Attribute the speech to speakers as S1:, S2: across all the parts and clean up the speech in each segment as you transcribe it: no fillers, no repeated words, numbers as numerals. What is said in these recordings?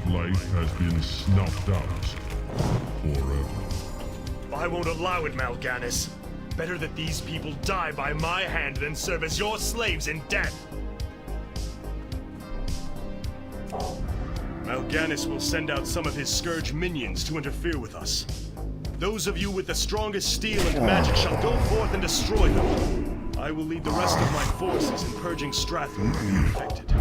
S1: of life has been snuffed out forever.
S2: I won't allow it, Mal'Ganis. Better that these people die by my hand than serve as your slaves in death. Mal'Ganis will send out some of his Scourge minions to interfere with us. Those of you with the strongest steel and magic shall go forth and destroy them. I will lead the rest of my forces in purging Strathmore of the infected.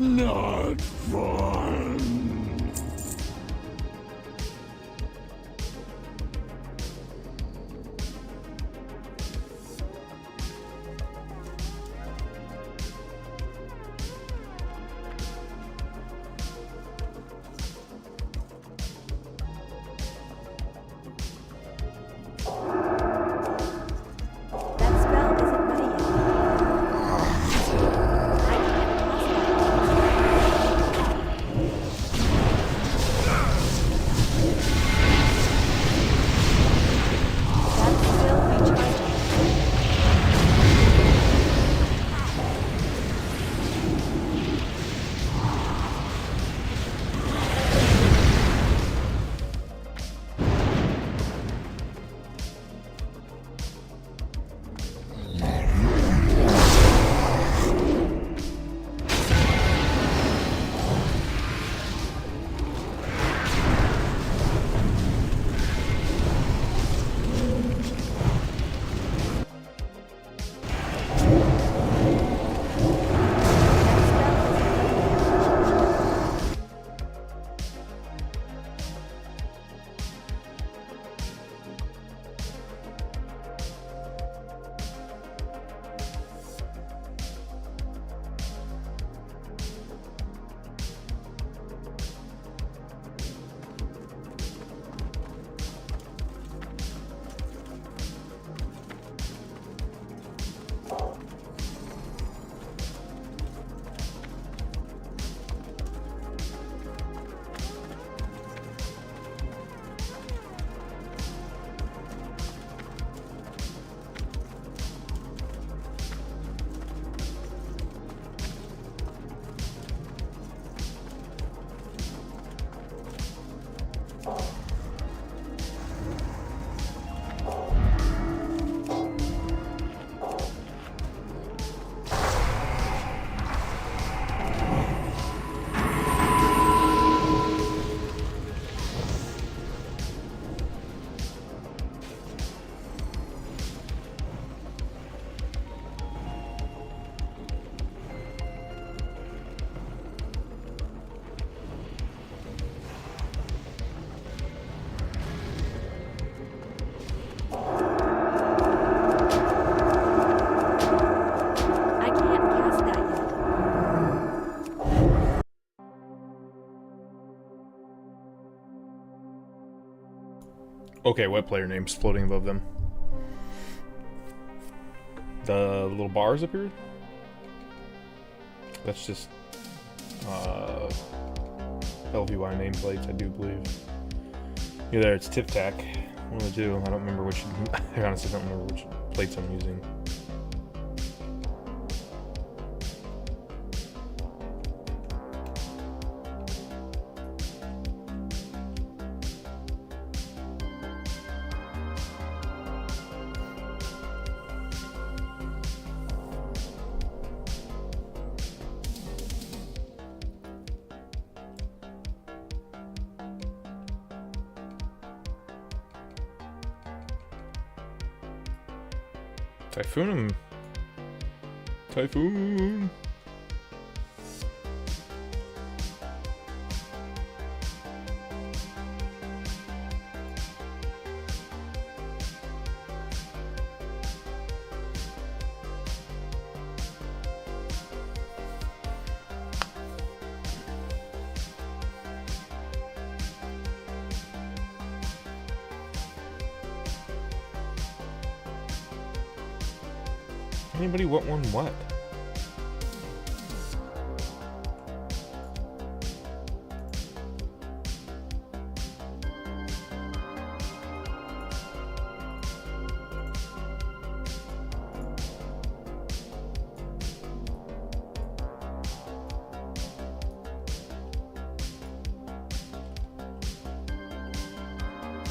S3: Not fun.
S4: That spell isn't ready yet. I can get past that.
S5: Okay, what player names floating above them? The little bars up here? That's just LVY nameplates, I do believe. Either it's Tic Tac, one of the two. I don't remember which. I honestly don't remember which plates I'm using. Typhoon him. Typhoon. Anybody want one what?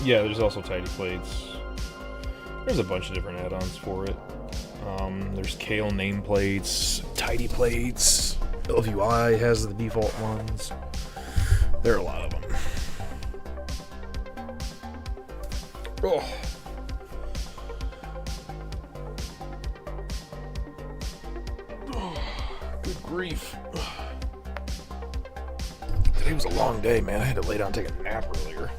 S5: Yeah, there's also tidy plates. There's a bunch of different add-ons for it. There's Kale nameplates, tidy plates. LVY has the default ones. There are a lot of them. Oh. Good grief. Today was a long day, man. I had to lay down and take a nap earlier.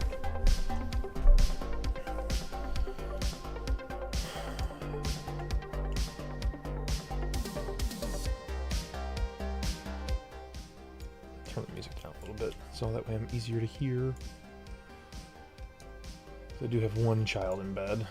S5: Turn the music down a little bit so that way I'm easier to hear. I do have one child in bed.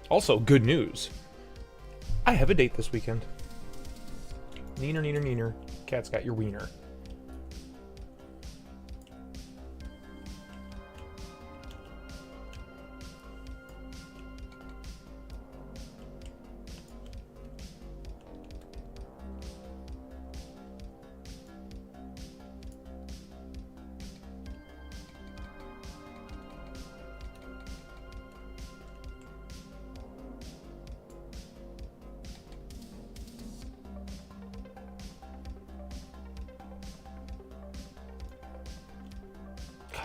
S5: Also, good news. I have a date this weekend. Neener, neener, neener. Cat's got your wiener.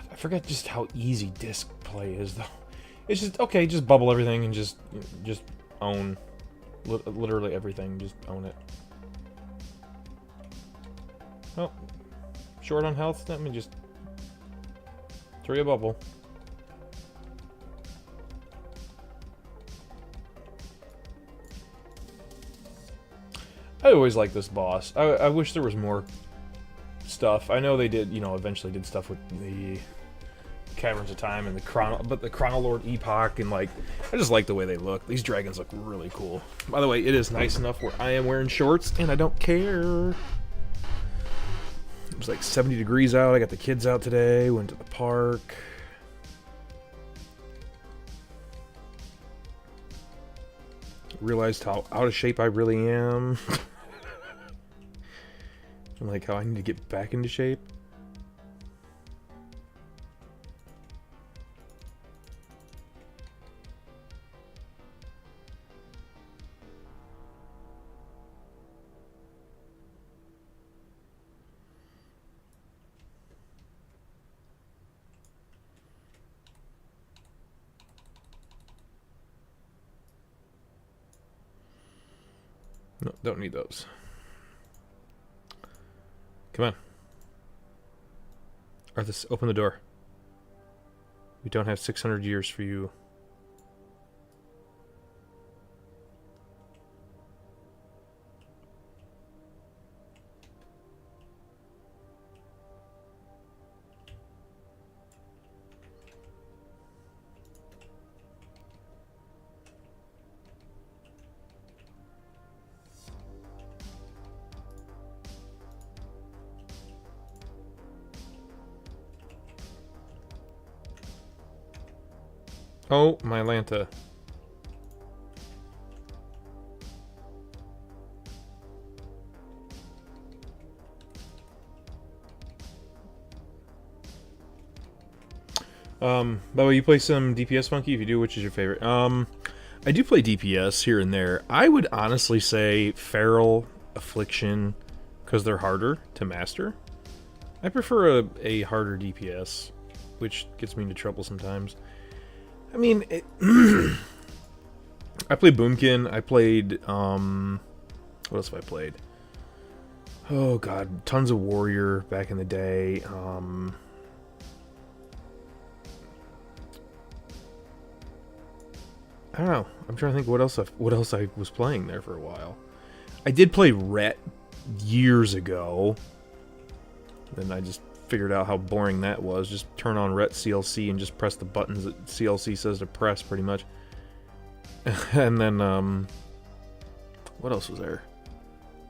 S5: I forget just how easy disc play is, though. It's just, okay, just bubble everything and just own. Literally everything, just own it. Oh, short on health? Let me just throw you a bubble. I always like this boss. I wish there was more stuff. I know they did, you know, eventually did stuff with the Caverns of Time and the Chronolord Epoch, and like, I just like the way they look. These dragons look really cool. By the way, it is nice enough where I am wearing shorts and I don't care. It was like 70 degrees out. I got the kids out today, went to the park. Realized how out of shape I really am. And like how I need to get back into shape. No, don't need those. Come on. Arthas, open the door. We don't have 600 years for you Oh, my Lanta. By the way, you play some DPS, Funky? If you do, which is your favorite? I do play DPS here and there. I would honestly say Feral, Affliction, because they're harder to master. I prefer a harder DPS, which gets me into trouble sometimes. I mean, I played Boomkin. I played, what else have I played? Oh god, tons of Warrior back in the day. I don't know. I'm trying to think what else I was playing there for a while. I did play Ret years ago. Then I just figured out how boring that was. Just turn on Ret CLC and just press the buttons that CLC says to press, pretty much. And then, what else was there?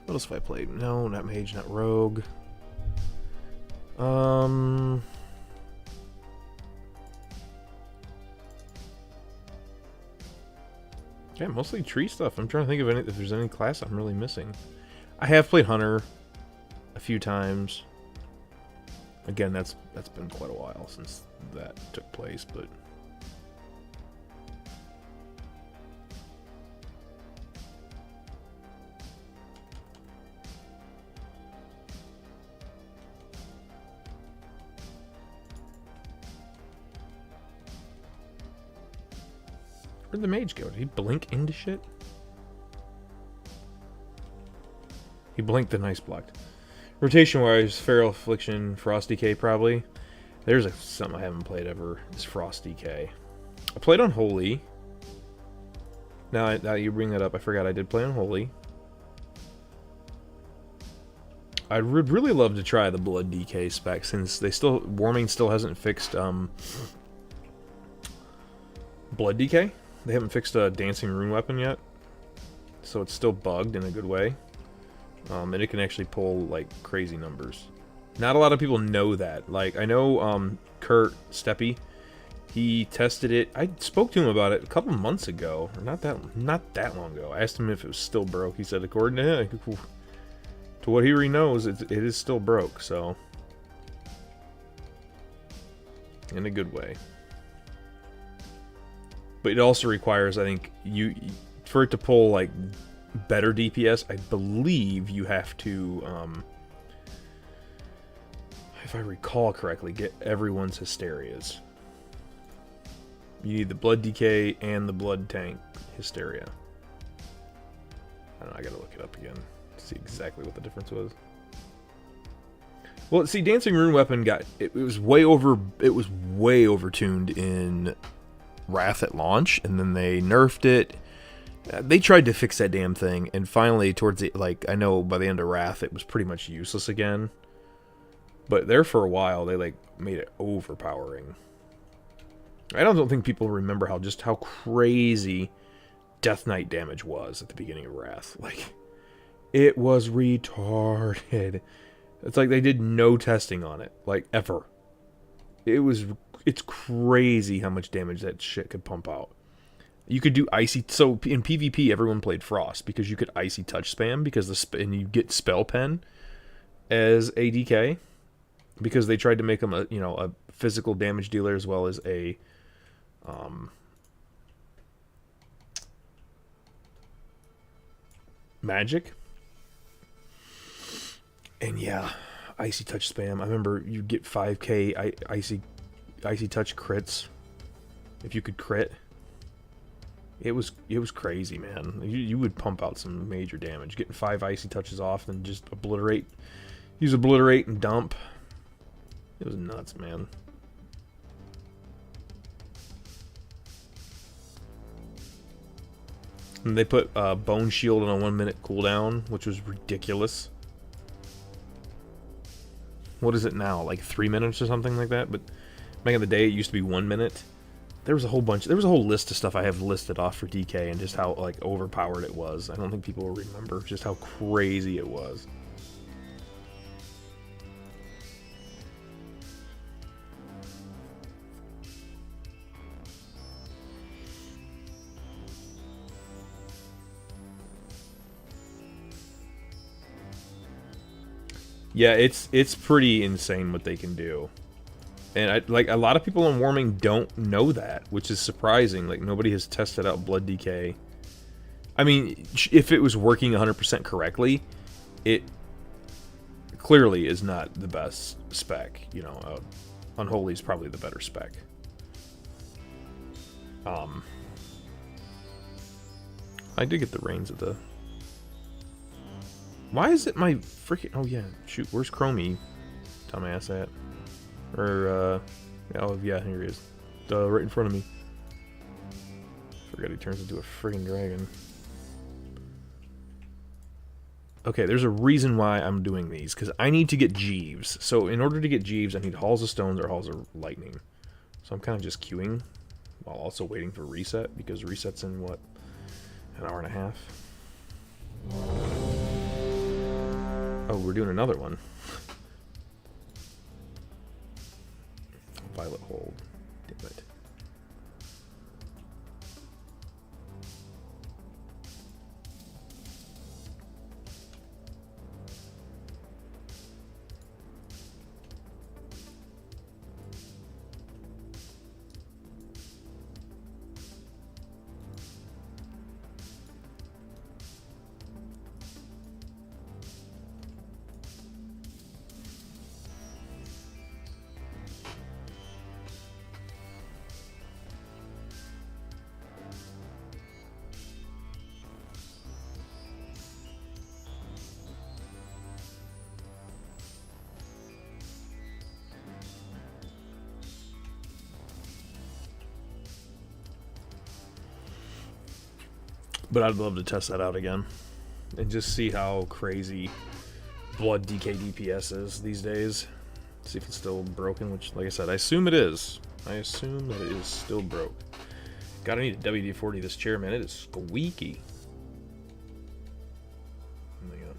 S5: What else have I played? No, not Mage, not Rogue. Yeah, mostly tree stuff. I'm trying to think of if there's any class I'm really missing. I have played Hunter a few times. Again, that's been quite a while since that took place, but where'd the mage go? Did he blink into shit? He blinked and ice blocked. Rotation-wise, Feral Affliction, Frost Decay probably. There's something I haven't played ever, is Frost Decay. I played on Holy. Now you bring that up, I forgot I did play on Holy. I would really love to try the Blood Decay spec, since Warming still hasn't fixed Blood Decay. They haven't fixed a Dancing Rune Weapon yet, so it's still bugged in a good way. And it can actually pull, like, crazy numbers. Not a lot of people know that. Like, I know, Kurt Steppy, he tested it. I spoke to him about it a couple months ago. Or not that long ago. I asked him if it was still broke. He said, according to him, to what he knows, it is still broke, so. In a good way. But it also requires, I think, for it to pull, like, better DPS, I believe you have to, if I recall correctly, get everyone's Hysterias. You need the Blood Decay and the Blood Tank Hysteria. I don't know, I gotta look it up again to see exactly what the difference was. Well, see, Dancing Rune Weapon it was way overtuned in Wrath at launch, and then they nerfed it. They tried to fix that damn thing, and finally, towards the, I know by the end of Wrath, it was pretty much useless again. But there for a while, they, made it overpowering. I don't think people remember how crazy Death Knight damage was at the beginning of Wrath. It was retarded. It's like they did no testing on it, ever. It's crazy how much damage that shit could pump out. You could do icy. So in PvP, everyone played Frost because you could icy touch spam and you get spell pen as a DK because they tried to make him a physical damage dealer as well as a magic. And yeah, icy touch spam. I remember you get 5k icy touch crits if you could crit. It was crazy, man. You would pump out some major damage. Getting 5 icy touches off and just use obliterate and dump. It was nuts, man. And they put Bone Shield on a 1-minute cooldown, which was ridiculous. What is it now? 3 minutes or something like that? But back in the day, it used to be 1 minute. There was a whole list of stuff I have listed off for DK and just how overpowered it was. I don't think people will remember just how crazy it was. Yeah, it's pretty insane what they can do. And like a lot of people in Warming don't know that, which is surprising. Like nobody has tested out Blood DK. I mean, if it was working 100% correctly, it clearly is not the best spec. You know, Unholy is probably the better spec. I did get the reins of the... Why is it my freaking... Oh, yeah. Shoot, where's Chromie? Dumbass at. Or, oh, yeah, here he is. Right in front of me. Forgot he turns into a freaking dragon. Okay, there's a reason why I'm doing these, because I need to get Jeeves. So in order to get Jeeves, I need Halls of Stones or Halls of Lightning. So I'm kind of just queuing, while also waiting for reset, because reset's in, what, an hour and a half? Oh, we're doing another one. Violet Hold. Damn it. But I'd love to test that out again. And just see how crazy Blood DK DPS is these days. See if it's still broken, which, like I said, I assume it is. I assume that it is still broke. God, I need a WD-40 this chair, man. It is squeaky. Oh my god.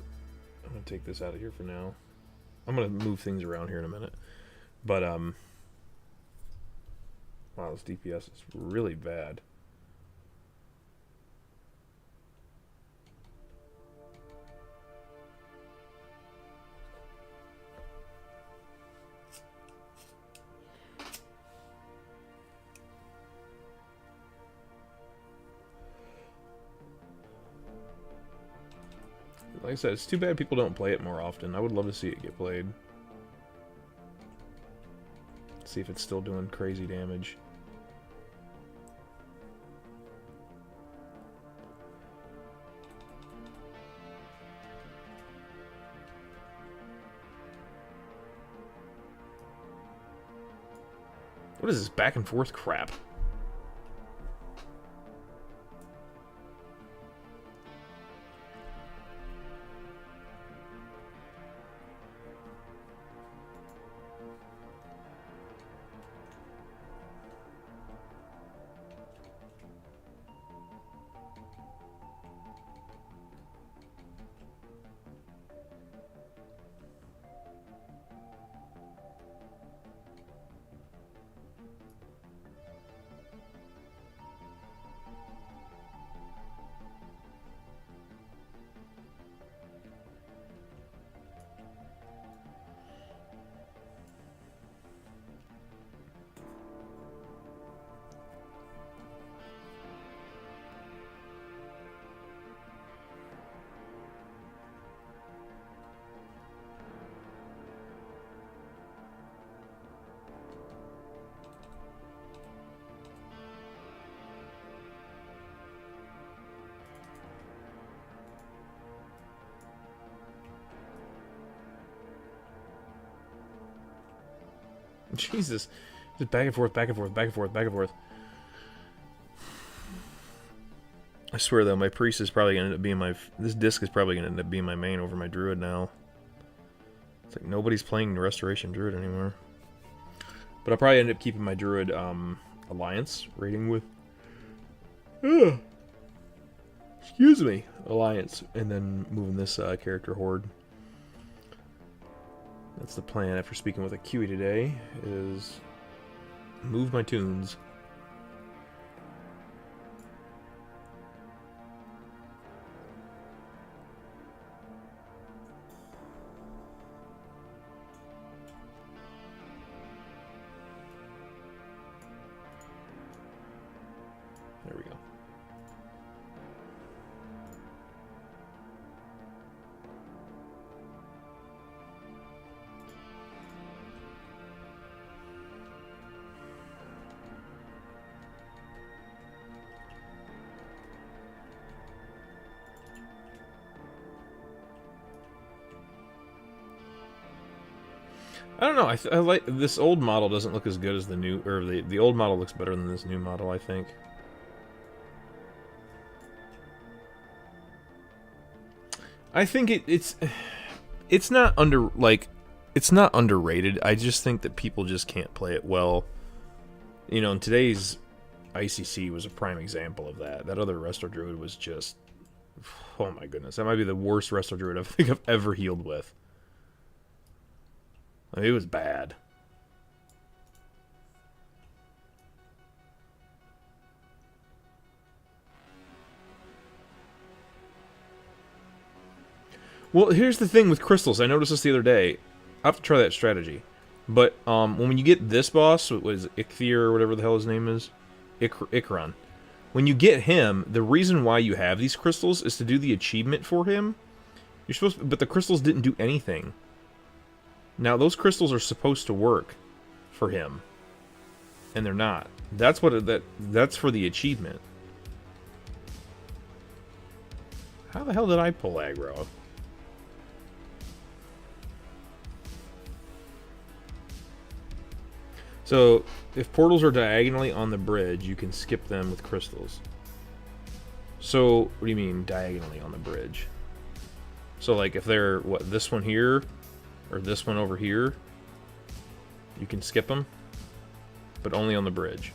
S5: I'm gonna take this out of here for now. I'm gonna move things around here in a minute. But, wow, this DPS is really bad. Like I said, it's too bad people don't play it more often. I would love to see it get played. See if it's still doing crazy damage. What is this back and forth crap? Jesus. Just back and forth, back and forth, back and forth, back and forth. I swear, though, my priest is probably going to end up being my... This disc is probably going to end up being my main over my druid now. It's like nobody's playing the Restoration Druid anymore. But I'll probably end up keeping my druid Alliance rating with... excuse me. Alliance. And then moving this character Horde. That's the plan after speaking with a QE today, is move my tunes. I don't know. I like this old model doesn't look as good as the new, or the old model looks better than this new model, I think. I think it's not it's not underrated. I just think that people just can't play it well. You know, in today's ICC was a prime example of that. That other Resto Druid was just, oh my goodness, that might be the worst Resto Druid I think I've ever healed with. I mean, it was bad. Well, here's the thing with crystals. I noticed this the other day. I have to try that strategy. But when you get this boss, it was Ichthyr or whatever the hell his name is, Ikron. When you get him, the reason why you have these crystals is to do the achievement for him. You're supposed to, but the crystals didn't do anything. Now those crystals are supposed to work for him, and they're not. That's what that's for the achievement. How the hell did I pull aggro? So, if portals are diagonally on the bridge, you can skip them with crystals. So, what do you mean, diagonally on the bridge? So, like, if they're, what, this one here, or this one over here, you can skip them, but only on the bridge.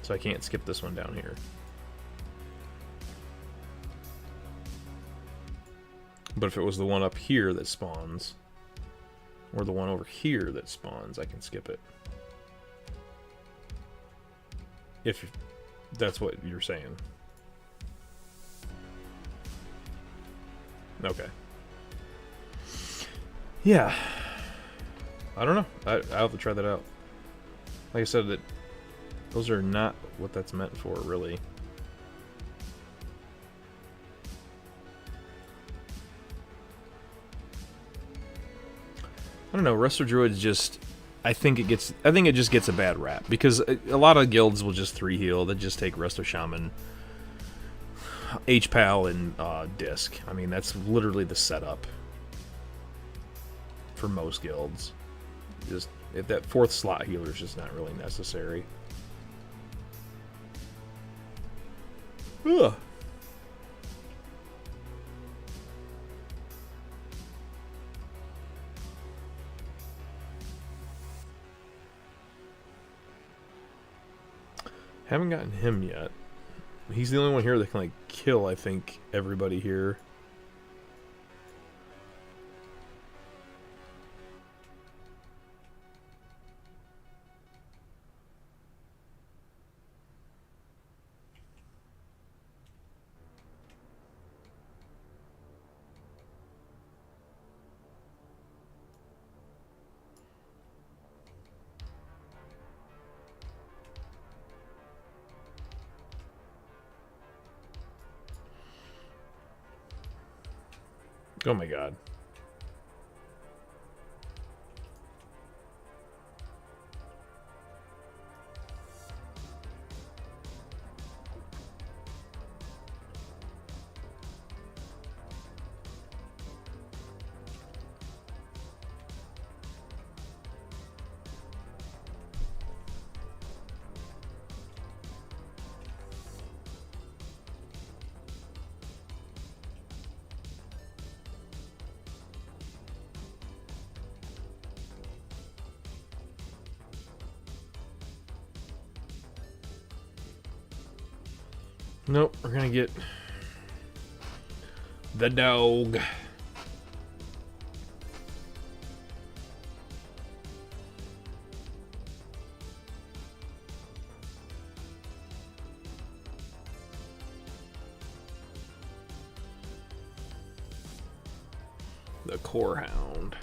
S5: So I can't skip this one down here. But if it was the one up here that spawns, or the one over here that spawns, I can skip it. If that's what you're saying. Okay. Yeah. I don't know. I'll have to try that out. Like I said, that those are not what that's meant for, really. I don't know, Resto Druid's just, I think it just gets a bad rap, because a lot of guilds will just 3-heal, that just take Resto Shaman, HPAL, and Disc. I mean, that's literally the setup for most guilds. Just, if that 4th slot healer is just not really necessary. Ugh. Haven't gotten him yet. He's the only one here that can, like, kill, I think, everybody here. Oh my god. Nope, we're gonna get the dog. The Core Hound.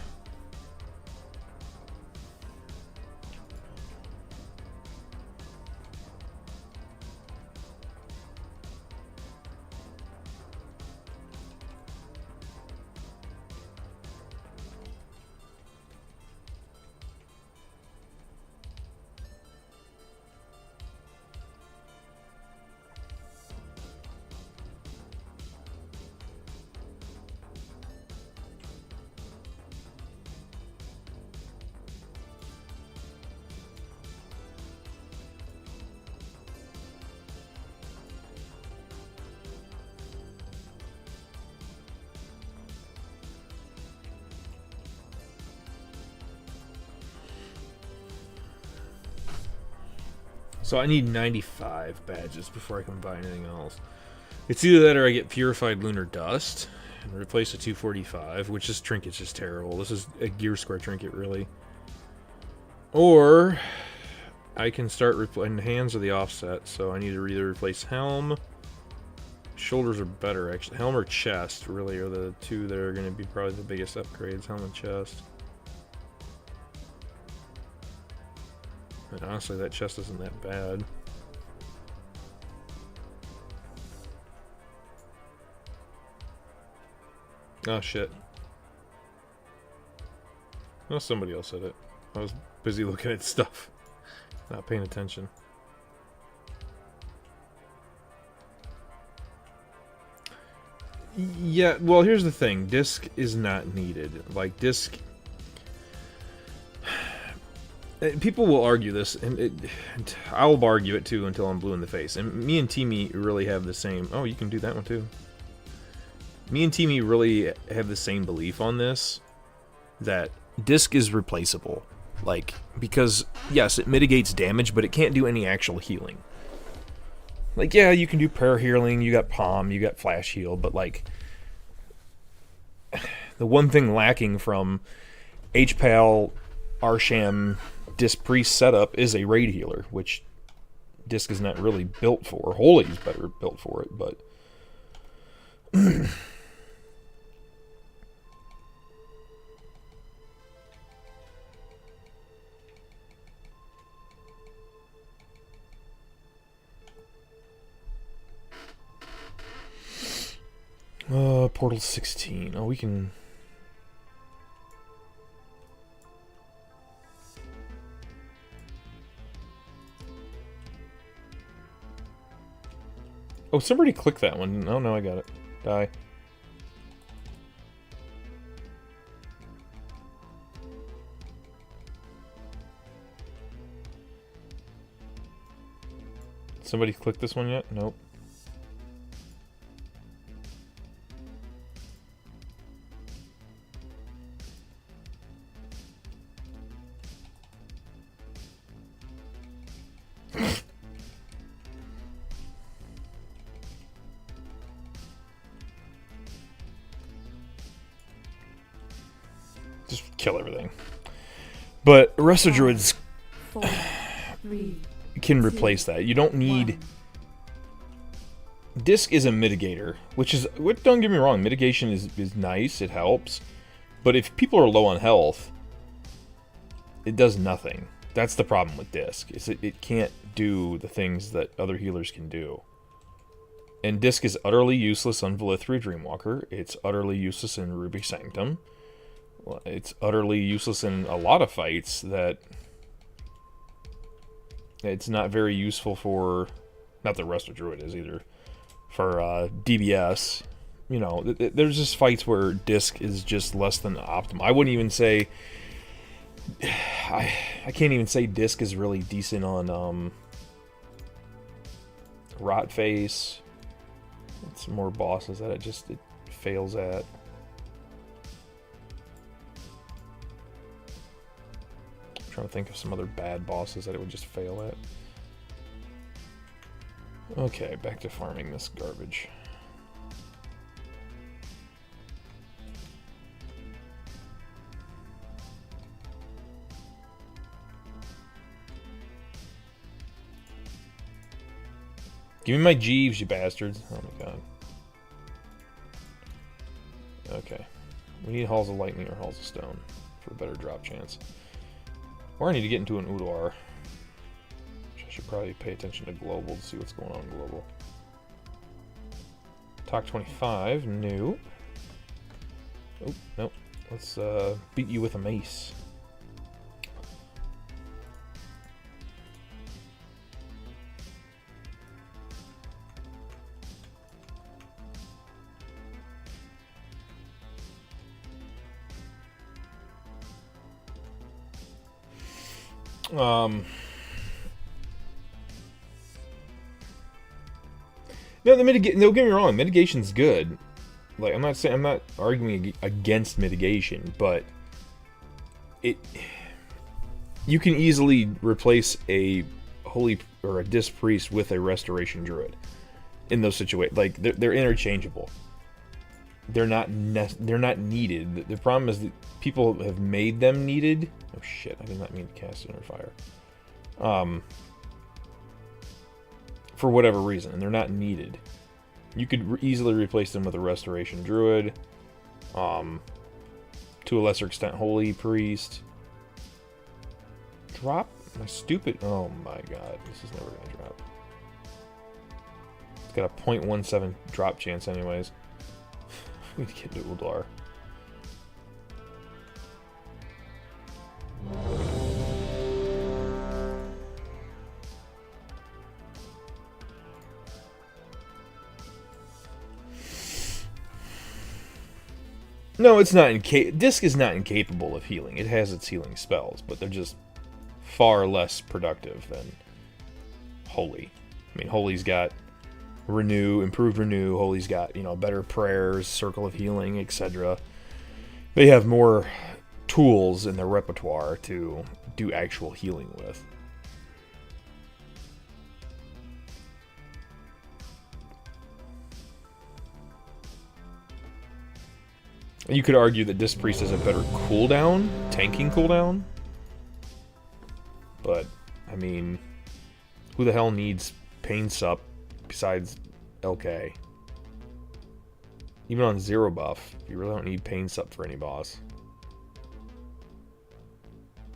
S5: So I need 95 badges before I can buy anything else. It's either that or I get Purified Lunar Dust and replace a 245, which this trinket's just terrible. This is a Gear Square trinket, really. Or I can start replaying. Hands are the offset, so I need to either replace helm. Shoulders are better, actually. Helm or chest, really, are the two that are going to be probably the biggest upgrades. Helm and chest. And honestly, that chest isn't that bad. Oh, shit. Oh, somebody else said it. I was busy looking at stuff. Not paying attention. Yeah, well, here's the thing. Disc is not needed. Like, disc... People will argue this, and I'll argue it too until I'm blue in the face. And me and Teamy really have the same... Oh, you can do that one too. Me and Teamy really have the same belief on this, that disc is replaceable. Like, because, yes, it mitigates damage, but it can't do any actual healing. Like, yeah, you can do prayer healing, you got Palm, you got Flash Heal, but, like, the one thing lacking from HPAL, Arsham, Disc Priest setup is a raid healer, which Disc is not really built for. Holy's better built for it, but... Portal 16. Oh, we can... Oh, somebody clicked that one. Oh, no, I got it. Die. Somebody clicked this one yet? Nope. Just kill everything. But Resto Druids
S4: 4, 3,
S5: can replace that. You don't need... Disc is a mitigator, which is... Don't get me wrong, mitigation is nice, it helps. But if people are low on health, it does nothing. That's the problem with Disc, is it can't do the things that other healers can do. And Disc is utterly useless on Valeithria Dreamwalker. It's utterly useless in Ruby Sanctum. It's utterly useless in a lot of fights that... It's not very useful for... Not that Resto Druid is either. For DBS. You know, there's just fights where Disc is just less than optimal. I wouldn't even say... I can't even say Disc is really decent on Rotface. It's more bosses that it fails at. I'm trying to think of some other bad bosses that it would just fail at. Okay, back to farming this garbage. Give me my Jeeves, you bastards. Oh my god. Okay. We need Halls of Lightning or Halls of Stone for a better drop chance. Or I need to get into an Udar. Which I should probably pay attention to Global to see what's going on in Global. Talk 25, nope. Oh, nope. Let's beat you with a mace. No, don't get me wrong, mitigation's good. Like, I'm not arguing against mitigation, but you can easily replace a Holy or a Disc Priest with a Restoration Druid in those situations. Like, they're interchangeable. They're not needed. The problem is that people have made them needed. Oh shit, I did not mean to cast it under fire. For whatever reason, and they're not needed. You could easily replace them with a Restoration Druid. To a lesser extent, Holy Priest. Drop? My stupid... Oh my god, this is never gonna drop. It's got a 0.17 drop chance anyways. We need to get into Uldar. No, it's not Disc is not incapable of healing. It has its healing spells, but they're just far less productive than Holy. I mean, Holy's got Renew, improved Renew. Holy's got, you know, better prayers, Circle of Healing, etc. They have more tools in their repertoire to do actual healing with. You could argue that Disc Priest has a better cooldown, tanking cooldown. But, I mean, who the hell needs Pain Sup besides LK? Even on 0 buff, you really don't need Pain Sup for any boss.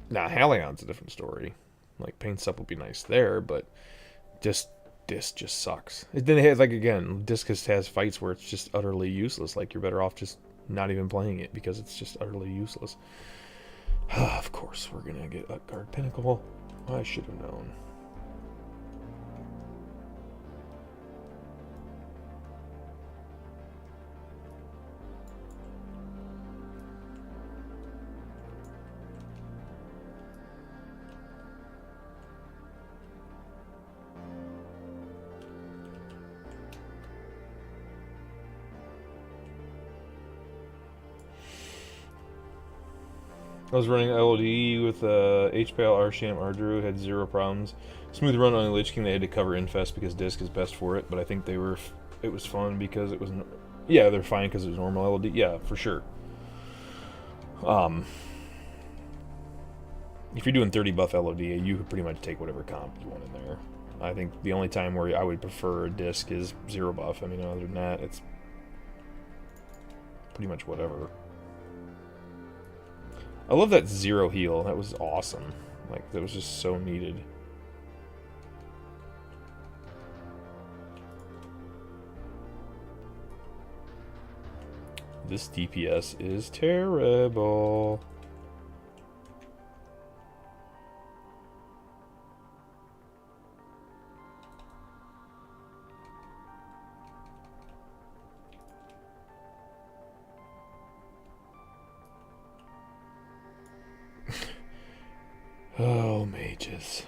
S5: Now, Halion's a different story. Like, Pain Sup would be nice there, but Disc just sucks. Then it has, like, again, Disc has fights where it's just utterly useless. Like, you're better off just not even playing it because it's just utterly useless. Of course, we're gonna get Utgard Pinnacle. I should have known. I was running LOD with HPL, Arsham, Ardru, had 0 problems. Smooth run on Lich King, they had to cover Infest because Disc is best for it, but I think it was fun because it was... Yeah, they're fine because it was normal LOD. Yeah, for sure. If you're doing 30 buff LOD, you could pretty much take whatever comp you want in there. I think the only time where I would prefer a Disc is 0 buff. I mean, other than that, it's pretty much whatever. I love that 0 heal. That was awesome. Like, that was just so needed. This DPS is terrible. Oh, mages.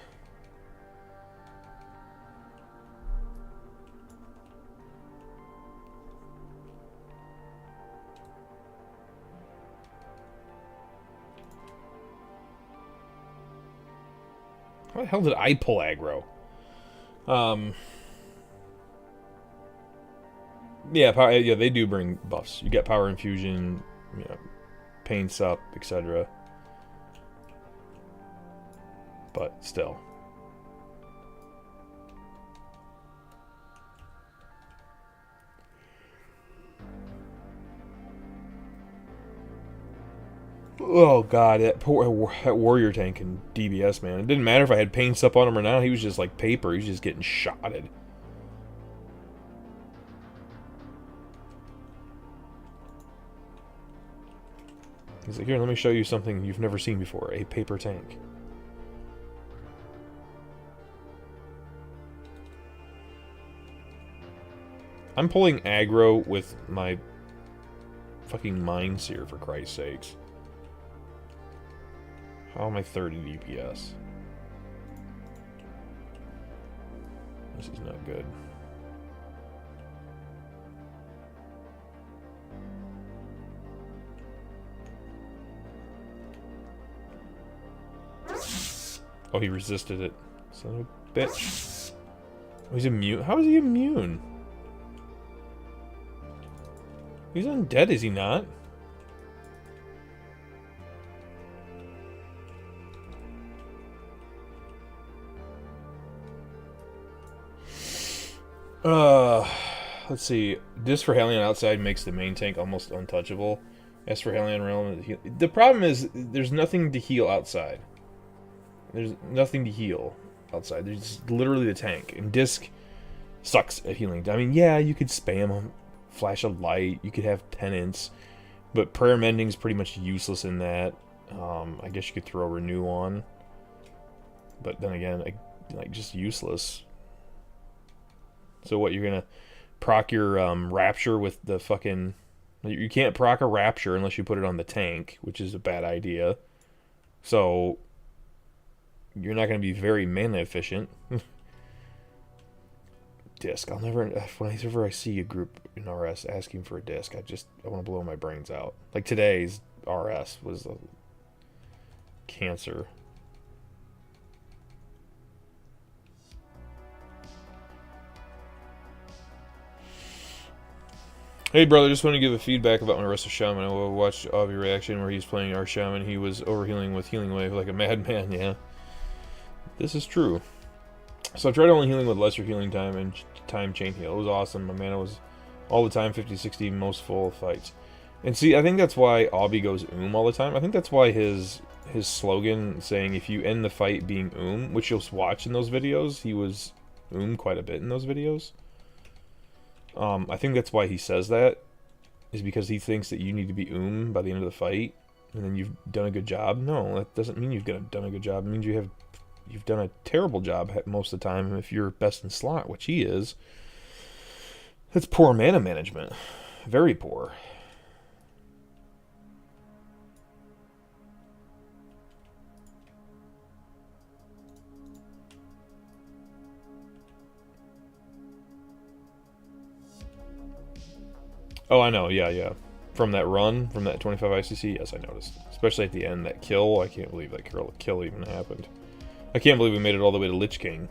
S5: How the hell did I pull aggro? Yeah, they do bring buffs. You get power infusion, you know, pain sup, etc. But still. Oh god, that warrior tank in DBS, man. It didn't matter if I had pain sup on him or not. He was just like paper. He was just getting shotted. He's like, here, let me show you something you've never seen before. A paper tank. I'm pulling aggro with my fucking Mind Seer, for Christ's sakes. How am I 30 DPS? This is not good. Oh, he resisted it. Son of a bitch. Oh, he's immune. How is he immune? He's undead, is he not? Let's see. Disc for Hellion outside makes the main tank almost untouchable. As for Hellion Realm, the problem is there's nothing to heal outside. There's nothing to heal outside. There's literally the tank. And Disc sucks at healing. I mean, yeah, you could spam him, flash a light, you could have tenants, but prayer mending's pretty much useless in that. I guess you could throw renew on, but then again, like just useless. So what, you're gonna proc your rapture with the fucking... You can't proc a rapture unless you put it on the tank, which is a bad idea. So you're not going to be very mana efficient. Disc. I'll never... Whenever I see a group in RS asking for a disc, I want to blow my brains out. Like today's RS was a cancer. Hey brother, just want to give a feedback about my rest of Shaman. I watched Avi reaction where he's playing our Shaman. He was overhealing with Healing Wave like a madman, yeah. This is true. So I tried only healing with lesser healing time and time chain heal. It was awesome. My mana was all the time 50-60, most full fights. And see, I think that's why Avi goes all the time. I think that's why his slogan saying if you end the fight being which you'll watch in those videos, he was quite a bit in those videos. I think that's why he says that, is because he thinks that you need to be by the end of the fight, and then you've done a good job. No, that doesn't mean you've done a good job. It means you've done a terrible job most of the time. If you're best in slot, which he is, that's poor mana management. Very poor. Oh, I know, yeah. From that run, from that 25 ICC, yes, I noticed. Especially at the end, that kill. I can't believe that kill even happened. I can't believe we made it all the way to Lich King.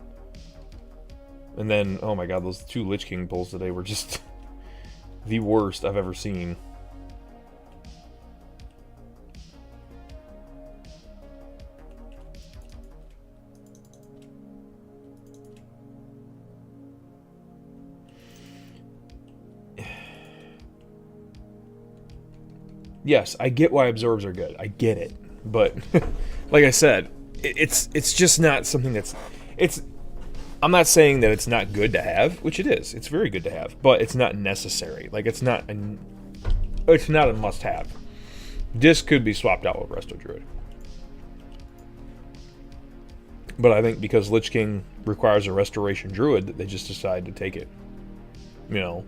S5: And then, oh my god, those 2 Lich King pulls today were just the worst I've ever seen. Yes, I get why absorbs are good. I get it. But like I said, it's just not something that's I'm not saying that it's not good to have, which it is. It's very good to have, but it's not necessary. Like it's not a must-have. Disc could be swapped out with Resto Druid. But I think because Lich King requires a Restoration Druid, that they just decide to take it. You know.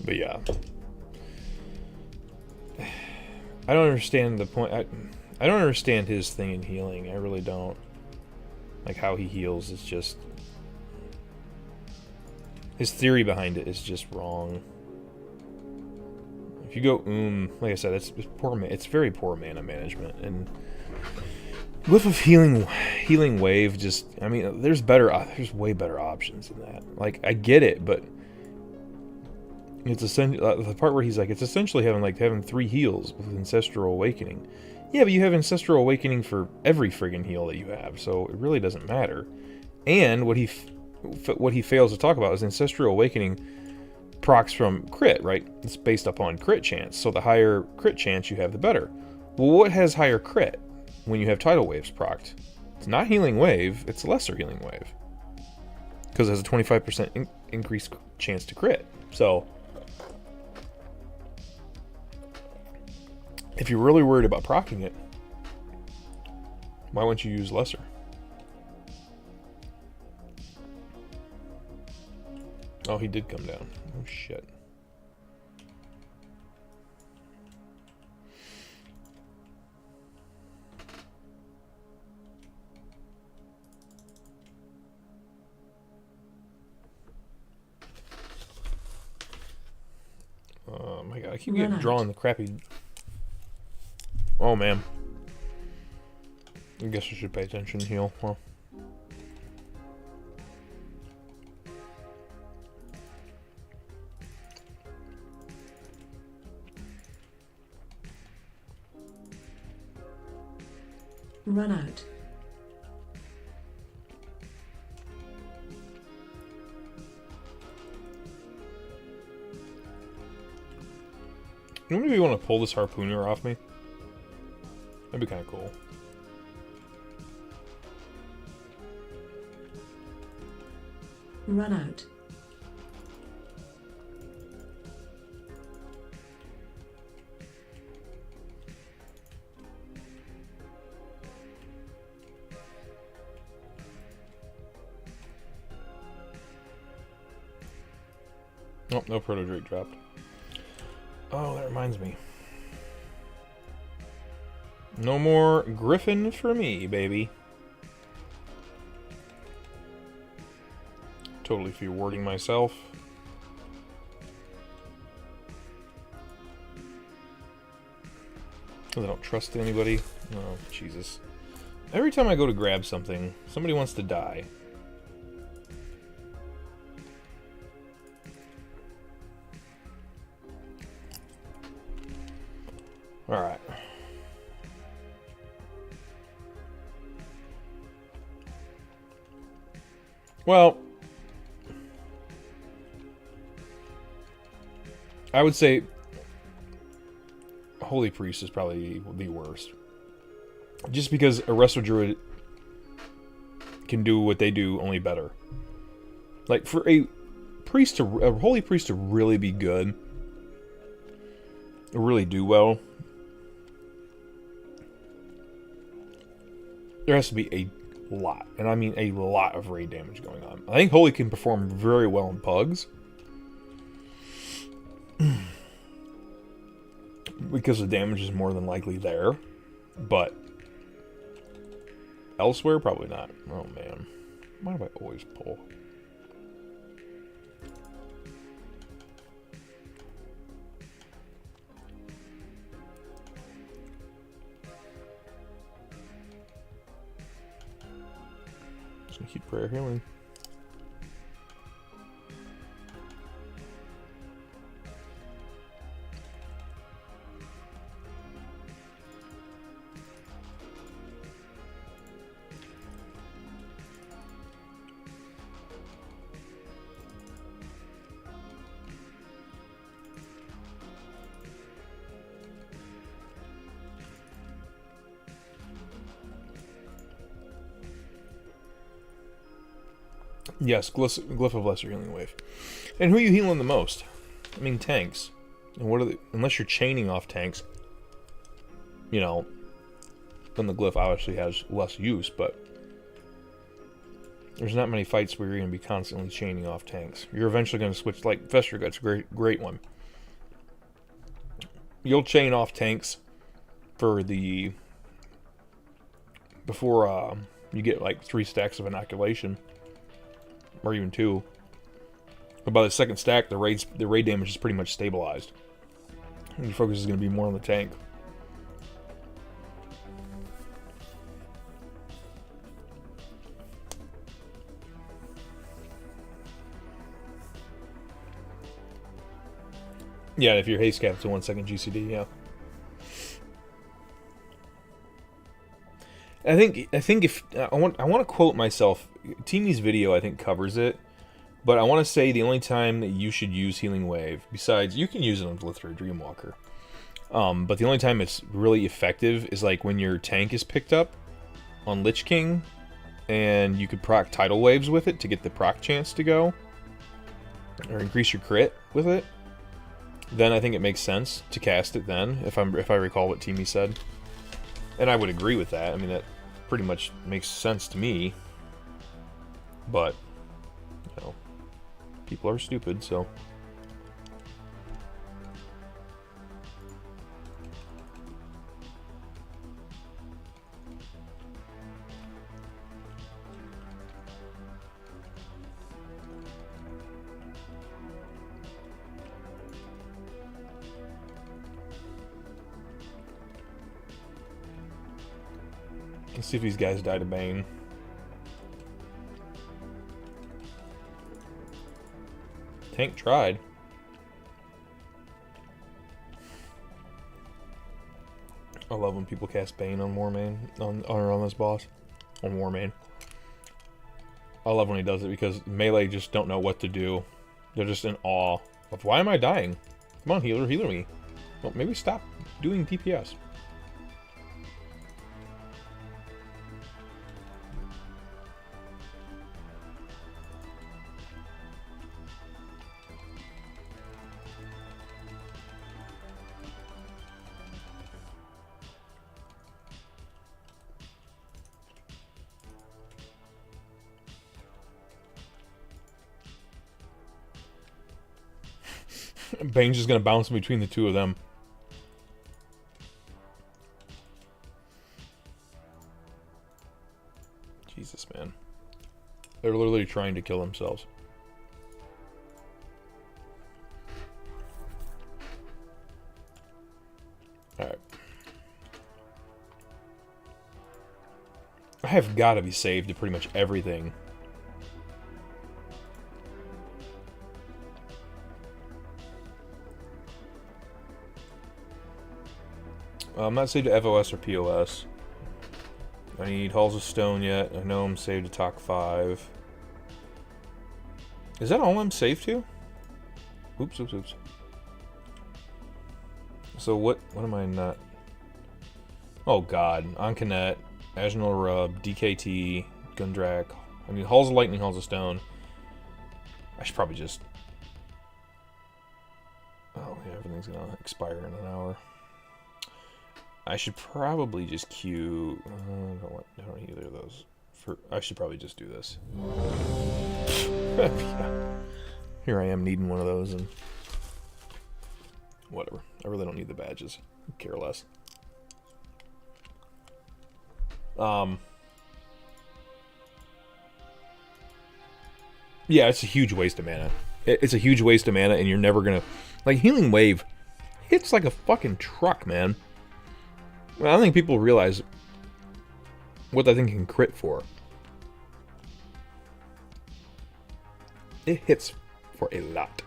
S5: But yeah, I don't understand the point. I don't understand his thing in healing. I really don't. Like how he heals is just, his theory behind it is just wrong. If you go like I said, it's poor. It's very poor mana management, and Whiff of healing wave. Just, I mean, there's way better options than that. Like I get it, but it's essentially the part where he's like, it's essentially having 3 heals with Ancestral Awakening. Yeah, but you have Ancestral Awakening for every friggin' heal that you have, so it really doesn't matter. And what he fails to talk about is Ancestral Awakening procs from crit, right? It's based upon crit chance, so the higher crit chance you have, the better. Well, what has higher crit when you have Tidal Waves procced? It's not Healing Wave, it's Lesser Healing Wave. because it has a 25% increased chance to crit. So, if you're really worried about proccing it, why wouldn't you use lesser? Oh, he did come down. Oh, shit. Oh my god, I keep getting drawn the crappy... Oh man. I guess I should pay attention, heal. Well.
S4: Run out.
S5: Maybe you want to pull this harpooner off me? That'd be kind of cool.
S4: Run out.
S5: Oh, no Proto Drake dropped. Oh, that reminds me. No more Griffin for me, baby. Totally rewarding myself. Because I don't trust anybody. Oh, Jesus. Every time I go to grab something, somebody wants to die. Alright. Well, I would say Holy Priest is probably the worst. Just because a Resto Druid can do what they do, only better. Like, for a Holy Priest to really be good, really do well, there has to be a lot, and I mean a lot of raid damage going on. I think Holy can perform very well in Pugs. Because the damage is more than likely there. But elsewhere, probably not. Oh man. Why do I always pull? Just gonna keep prayer healing. Yes, Glyph of Lesser Healing Wave. And who are you healing the most? I mean, tanks. And what are the... Unless you're chaining off tanks, you know, then the Glyph obviously has less use, but there's not many fights where you're going to be constantly chaining off tanks. You're eventually going to switch, like Vestergut's a great one. You'll chain off tanks for the... Before you get like 3 stacks of inoculation. Or even 2. But by the second stack, the raid damage is pretty much stabilized. And your focus is going to be more on the tank. Yeah, if your haste cap's a 1 second GCD, yeah. I think if I want to quote myself. Teamy's video I think covers it, but I want to say the only time that you should use Healing Wave, besides you can use it on Blither or Dreamwalker, but the only time it's really effective is like when your tank is picked up on Lich King and you could proc tidal waves with it to get the proc chance to go, or increase your crit with it, then I think it makes sense to cast it then, if I recall what Teamy said. And I would agree with that. I mean, that pretty much makes sense to me. But, you know, people are stupid, so... Let's see if these guys die to Bane. Tank tried. I love when people cast Bane on Warmane, on this boss, on Warmane. I love when he does it because melee just don't know what to do. They're just in awe of, why am I dying? Come on, healer, healer me. Well, maybe stop doing DPS. Bane's just gonna bounce in between the two of them. Jesus, man. They're literally trying to kill themselves. Alright. I have got to be saved to pretty much everything. I'm not saved to FOS or POS. I need Halls of Stone yet. I know I'm saved to Talk 5. Is that all I'm saved to? Oops, oops, oops. So what am I not? Oh god. Ancanet, Agenal Rub, DKT, Gundrak. I need Halls of Lightning, Halls of Stone. I should probably just... Oh yeah, everything's gonna expire in an hour. I should probably just queue... I don't want either of those. I should probably just do this. Yeah. Here I am needing one of those, and... whatever. I really don't need the badges. I care less. Yeah, it's a huge waste of mana. It's a huge waste of mana, and you're never gonna... Like, Healing Wave hits like a fucking truck, man. I don't think people realize what that thing can crit for. It hits for a lot.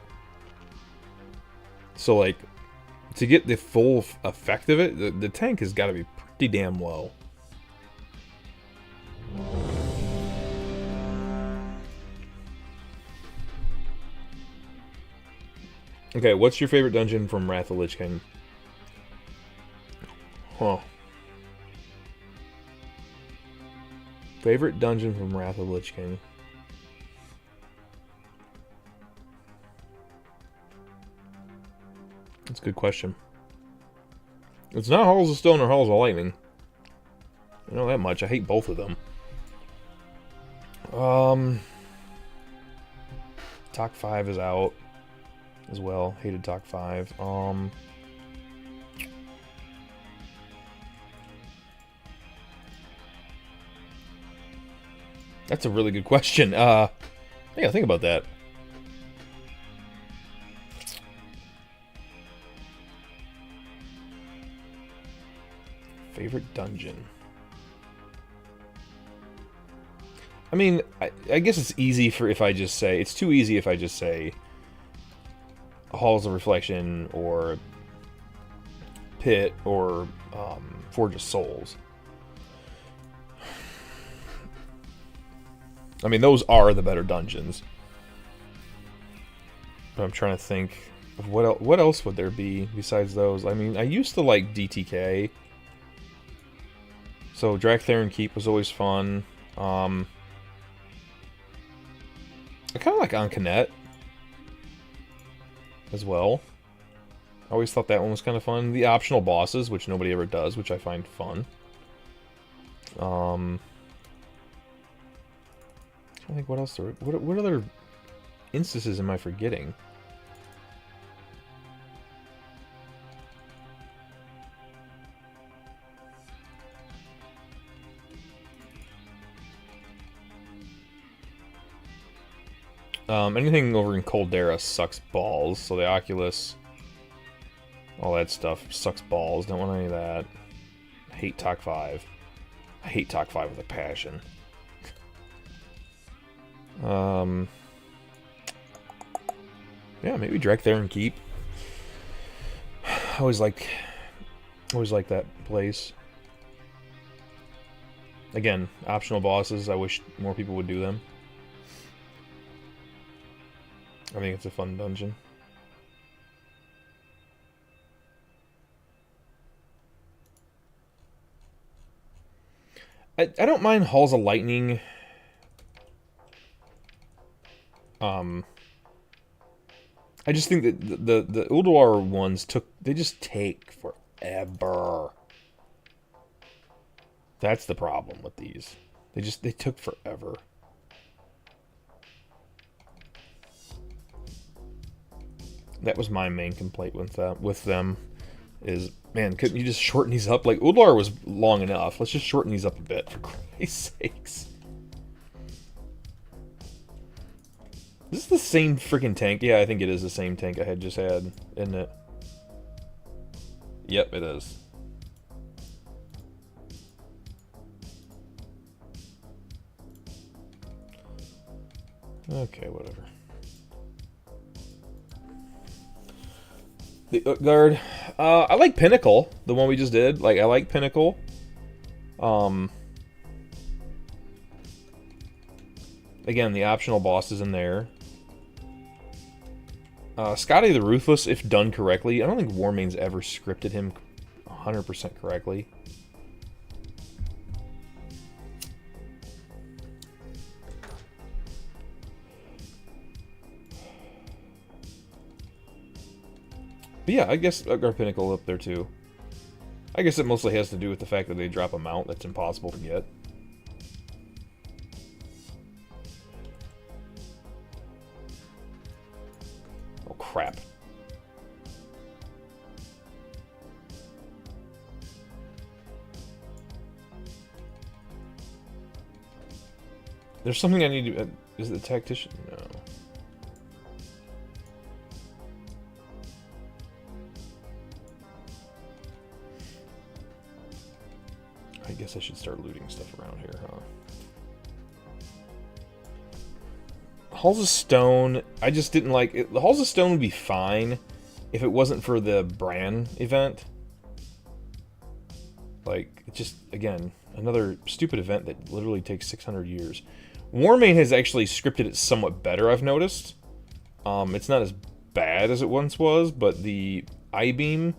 S5: So, like, to get the full effect of it, the tank has got to be pretty damn low. Okay, what's your favorite dungeon from Wrath of Lich King? Huh. Favorite dungeon from Wrath of Lich King? That's a good question. It's not Halls of Stone or Halls of Lightning. I know that much. I hate both of them. Talk 5 is out as well. Hated Talk 5. That's a really good question. I gotta think about that. Favorite dungeon? I mean, I guess it's easy for if I just say... It's too easy if I just say... Halls of Reflection, or... Pit, or... Forge of Souls. I mean, those are the better dungeons. But I'm trying to think of what else would there be besides those. I mean, I used to like DTK. So Draktheron Keep was always fun. I kind of like Ancanet as well. I always thought that one was kind of fun. The optional bosses, which nobody ever does, which I find fun. I think what else there. What other instances am I forgetting? Anything over in Caldera sucks balls, so the Oculus, all that stuff sucks balls. Don't want any of that. I hate Talk 5. I hate Talk 5 with a passion. Yeah, maybe Drek there and Keep. I always like that place. Again, optional bosses, I wish more people would do them. I think it's a fun dungeon. I don't mind Halls of Lightning. I just think that the Ulduar ones they just take forever. That's the problem with these. They took forever. That was my main complaint with them. Is, man, couldn't you just shorten these up? Like, Ulduar was long enough. Let's just shorten these up a bit, for Christ's sakes. Is this the same freaking tank? Yeah, I think it is the same tank I had just had, isn't it? Yep, it is. Okay, whatever. The Utgard. I like Pinnacle, the one we just did. Like, I like Pinnacle. Again, the optional bosses in there. Scotty the Ruthless, if done correctly. I don't think Warmane's ever scripted him 100% correctly. But yeah, I guess Utgard Pinnacle up there too. I guess it mostly has to do with the fact that they drop a mount that's impossible to get. Oh crap. There's something I need to... is it the Tactician? No. I guess I should start looting stuff around here, huh? Halls of Stone, I just didn't like it. The Halls of Stone would be fine if it wasn't for the Bran event. Like, it just, again, another stupid event that literally takes 600 years. Warmane has actually scripted it somewhat better, I've noticed. It's not as bad as it once was, but the I-Beam,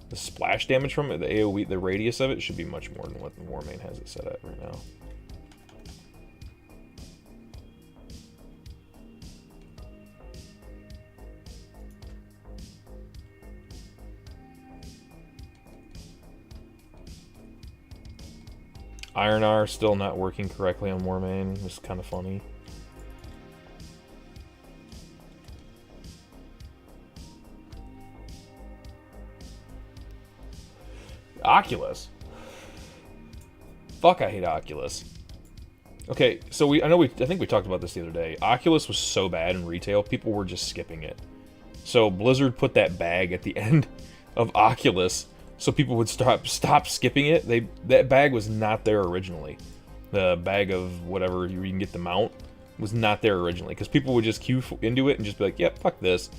S5: the splash damage from it, the AoE, the radius of it, should be much more than what Warmane has it set at right now. Ironar still not working correctly on Warmane. It's kind of funny. Oculus. Fuck, I hate Oculus. Okay, so I think we talked about this the other day. Oculus was so bad in retail, people were just skipping it. So Blizzard put that bag at the end of Oculus so people would stop skipping it. That bag was not there originally. The bag of whatever you can get the mount was not there originally because people would just queue into it and just be like, "Yep, fuck this,"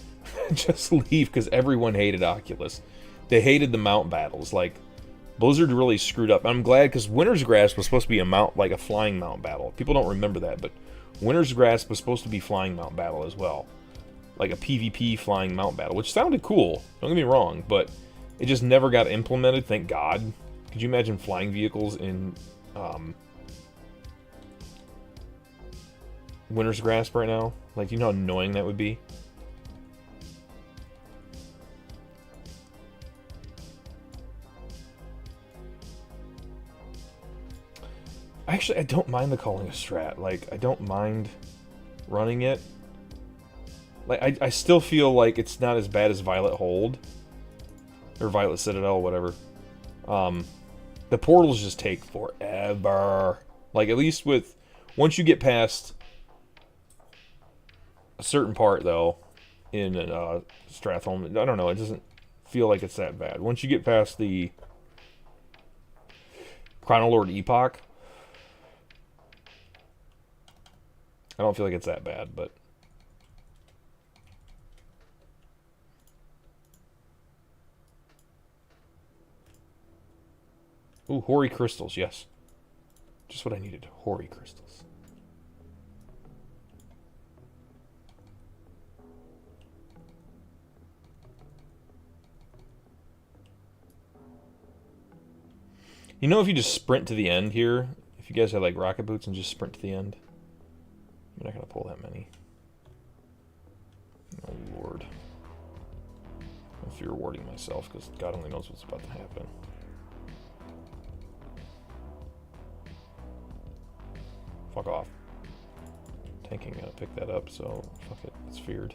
S5: just leave because everyone hated Oculus. They hated the mount battles. Like, Blizzard really screwed up. I'm glad because Winter's Grasp was supposed to be a mount, like a flying mount battle. People don't remember that, but Winter's Grasp was supposed to be flying mount battle as well, like a PvP flying mount battle, which sounded cool. Don't get me wrong, but it just never got implemented, thank God. Could you imagine flying vehicles in Winter's Grasp right now? Like, you know how annoying that would be? Actually, I don't mind the Calling a strat. Like, I don't mind running it. Like, I still feel like it's not as bad as Violet Hold. Or Violet Citadel, whatever. The portals just take forever. Like, at least with... Once you get past a certain part, though, in Stratholme, I don't know, it doesn't feel like it's that bad. Once you get past the Chronolord Epoch, I don't feel like it's that bad, but... Ooh, Hoary Crystals, yes. Just what I needed, Hoary Crystals. You know, if you just sprint to the end here, if you guys had like rocket boots and just sprint to the end, you're not going to pull that many. Oh, Lord. I'm fear warding myself because God only knows what's about to happen. Fuck off. Tanking gonna pick that up, so fuck it. It's feared.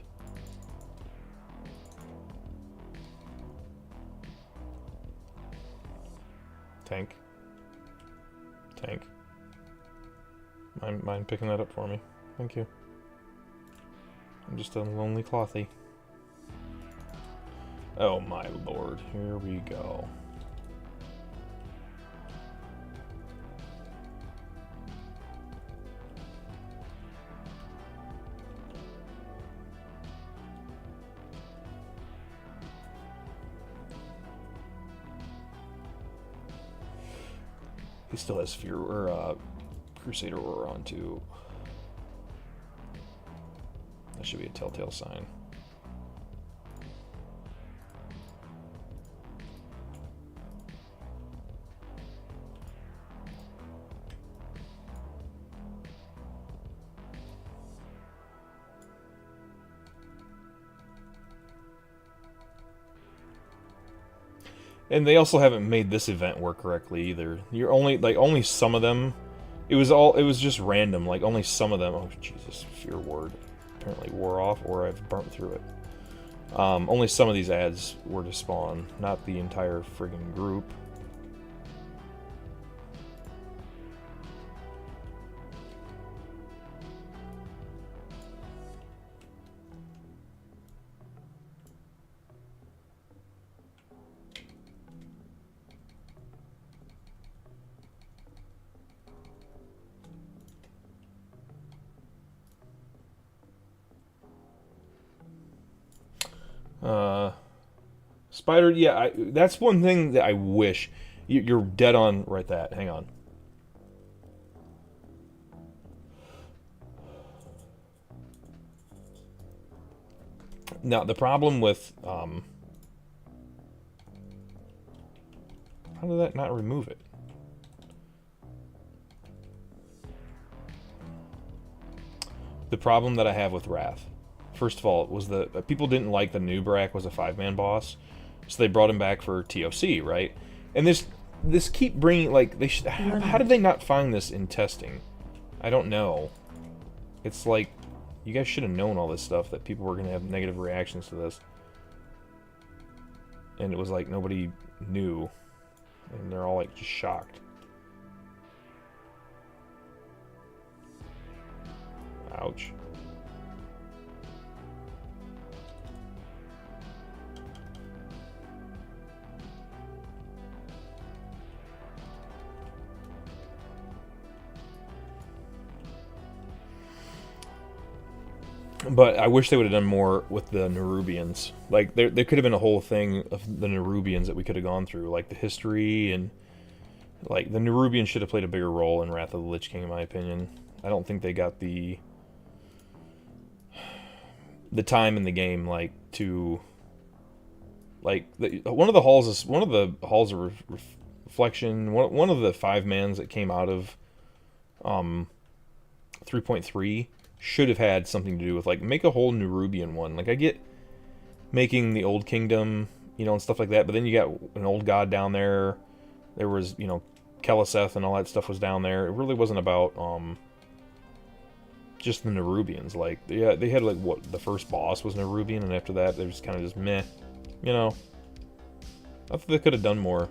S5: Tank. Tank. Mind picking that up for me. Thank you. I'm just a lonely clothy. Oh my lord. Here we go. He still has Fear or Crusader Aura on too. That should be a telltale sign. And they also haven't made this event work correctly either. You're only some of them. It was just random. Like only some of them. Oh Jesus, Fear Ward apparently wore off, or I've burnt through it. Only some of these ads were to spawn, not the entire friggin' group. Spider, yeah, that's one thing that I wish. You're dead on right that. Hang on. Now, the problem with... how did that not remove it? The problem that I have with Wrath, first of all, was the people didn't like the new Barak was a 5-man boss, so they brought him back for TOC, right? And this keep bringing, like, they should, how did they not find this in testing? I don't know. It's like, you guys should have known all this stuff, that people were going to have negative reactions to this. And it was like nobody knew. And they're all like just shocked. Ouch. But I wish they would have done more with the Nerubians. Like, there could have been a whole thing of the Nerubians that we could have gone through. Like, the history and... Like, the Nerubians should have played a bigger role in Wrath of the Lich King, in my opinion. I don't think they got the time in the game, like, to... Like, one of the halls of reflection, one of the 5-mans that came out of 3.3 should have had something to do with, like, make a whole Nerubian one. Like, I get making the Old Kingdom, you know, and stuff like that, but then you got an old god down there. There was, you know, Keleseth and all that stuff was down there. It really wasn't about, just the Nerubians. Like, yeah, they had, like, what, the first boss was Nerubian, and after that, they was kind of just meh, you know. I thought they could have done more.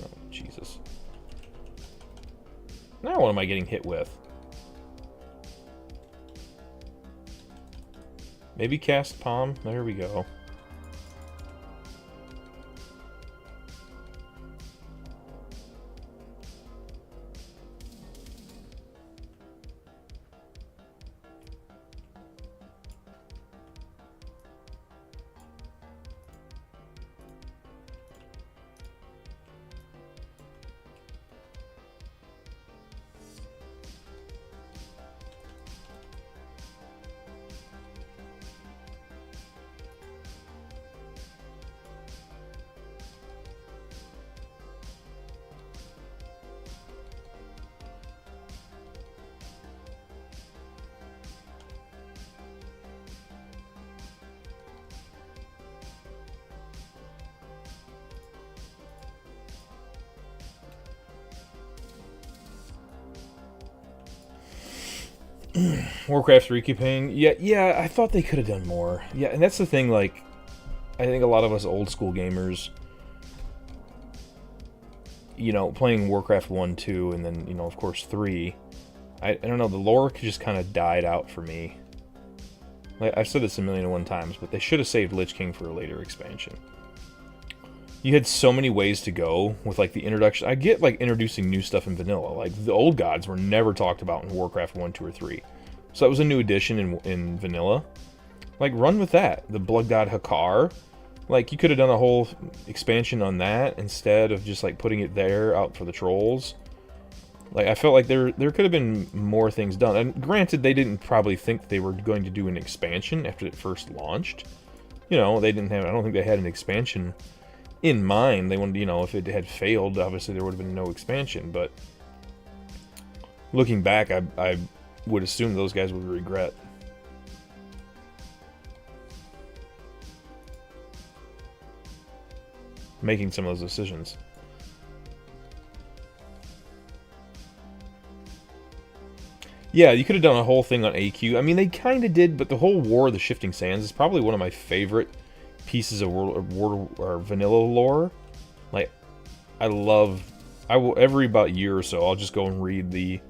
S5: Oh, Jesus. Now what am I getting hit with? Maybe cast palm? There we go. Warcraft 3 campaign, yeah, I thought they could have done more. Yeah, and that's the thing, like, I think a lot of us old school gamers, you know, playing Warcraft 1, 2, and then, you know, of course 3, I don't know, the lore just kind of died out for me. Like, I've said this a million and one times, but they should have saved Lich King for a later expansion. You had so many ways to go with, like, the introduction. I get, like, introducing new stuff in vanilla. Like, the old gods were never talked about in Warcraft 1, 2, or 3. So that was a new addition in vanilla. Like, run with that. The blood god Hakar. Like, you could have done a whole expansion on that instead of just, like, putting it there out for the trolls. Like, I felt like there could have been more things done. And granted, they didn't probably think they were going to do an expansion after it first launched. You know, they didn't have... I don't think they had an expansion in mind. They wanted, you know, if it had failed, obviously there would have been no expansion, but looking back, I would assume those guys would regret. Making some of those decisions. Yeah, you could have done a whole thing on AQ. I mean, they kind of did, but the whole War of the Shifting Sands is probably one of my favorite pieces of or vanilla lore. Like, I will every about year or so, I'll just go and read the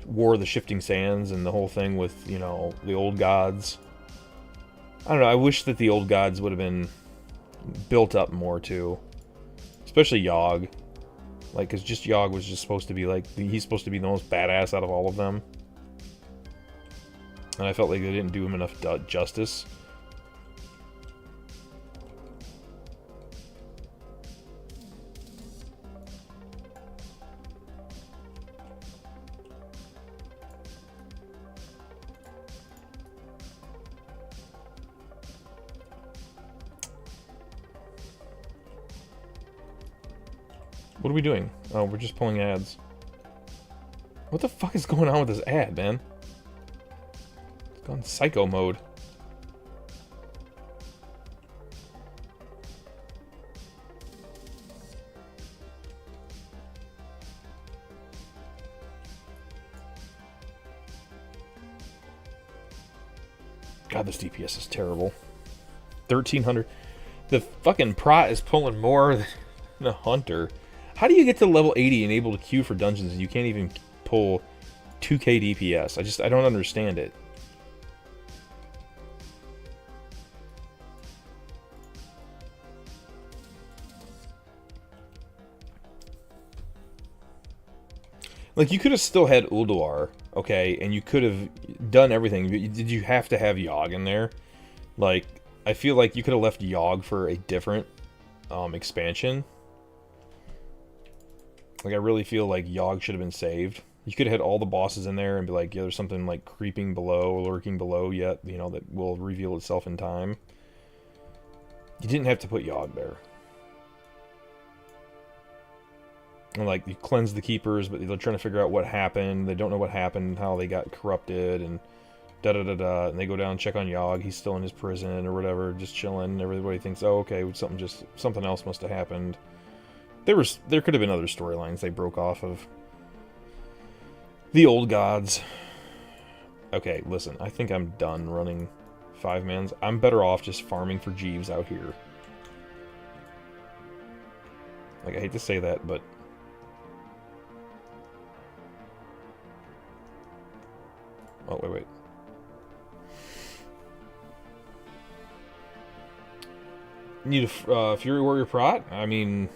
S5: War of the Shifting Sands and the whole thing with, you know, the old gods. I don't know, I wish that the old gods would have been built up more too. Especially Yogg. Like, because just Yogg was just supposed to be like, he's supposed to be the most badass out of all of them. And I felt like they didn't do him enough justice. What are we doing? Oh, we're just pulling ads. What the fuck is going on with this ad, man? It's gone psycho mode. God, this DPS is terrible. 1300. The fucking Prot is pulling more than a Hunter. How do you get to level 80 and able to queue for dungeons and you can't even pull 2k DPS? I don't understand it. Like, you could have still had Ulduar, okay, and you could have done everything. Did you have to have Yogg in there? Like, I feel like you could have left Yogg for a different expansion. Like, I really feel like Yogg should have been saved. You could have had all the bosses in there and be like, yeah, there's something like creeping below, lurking below yet, you know, that will reveal itself in time. You didn't have to put Yogg there. And, like, you cleanse the keepers, but they're trying to figure out what happened. They don't know what happened, how they got corrupted, and da-da-da-da. And they go down and check on Yogg. He's still in his prison or whatever, just chilling. Everybody thinks, oh, okay, something else must have happened. There could have been other storylines they broke off of. The old gods. Okay, listen, I think I'm done running 5-mans. I'm better off just farming for Jeeves out here. Like, I hate to say that, but... Oh, wait. Need a Fury Warrior Prot? I mean...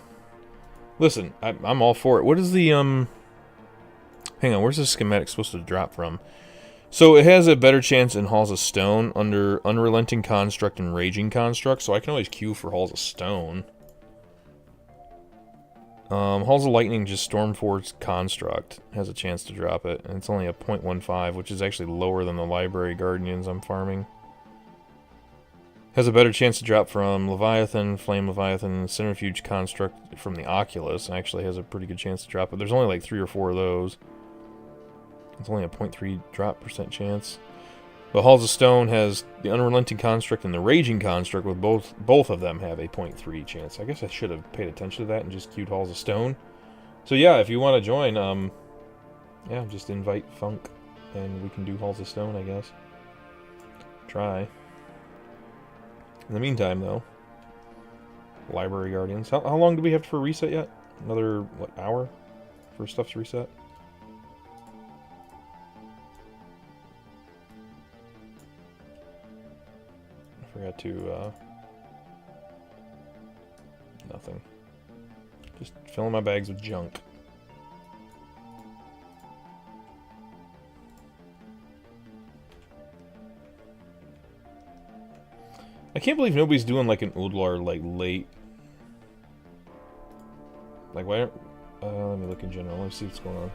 S5: Listen, I'm all for it. What is the, Hang on, where's the schematic supposed to drop from? So it has a better chance in Halls of Stone under Unrelenting Construct and Raging Construct, so I can always queue for Halls of Stone. Halls of Lightning, just Stormforge Construct, has a chance to drop it, and it's only a 0.15, which is actually lower than the Library Guardians I'm farming. Has a better chance to drop from Leviathan, Flame Leviathan, Centrifuge Construct from the Oculus. Actually has a pretty good chance to drop it. There's only like 3 or 4 of those. It's only a 0.3 drop % chance. But Halls of Stone has the Unrelenting Construct and the Raging Construct, with both of them have a 0.3 chance. I guess I should have paid attention to that and just queued Halls of Stone. So yeah, if you want to join, yeah, just invite Funk, and we can do Halls of Stone, I guess. Try. In the meantime, though, Library Guardians. How long do we have for reset yet? Another, what, hour for stuff to reset? I forgot to, nothing. Just filling my bags with junk. I can't believe nobody's doing like an Udlar like late. Like why aren't... let me look in general. Let me see what's going on.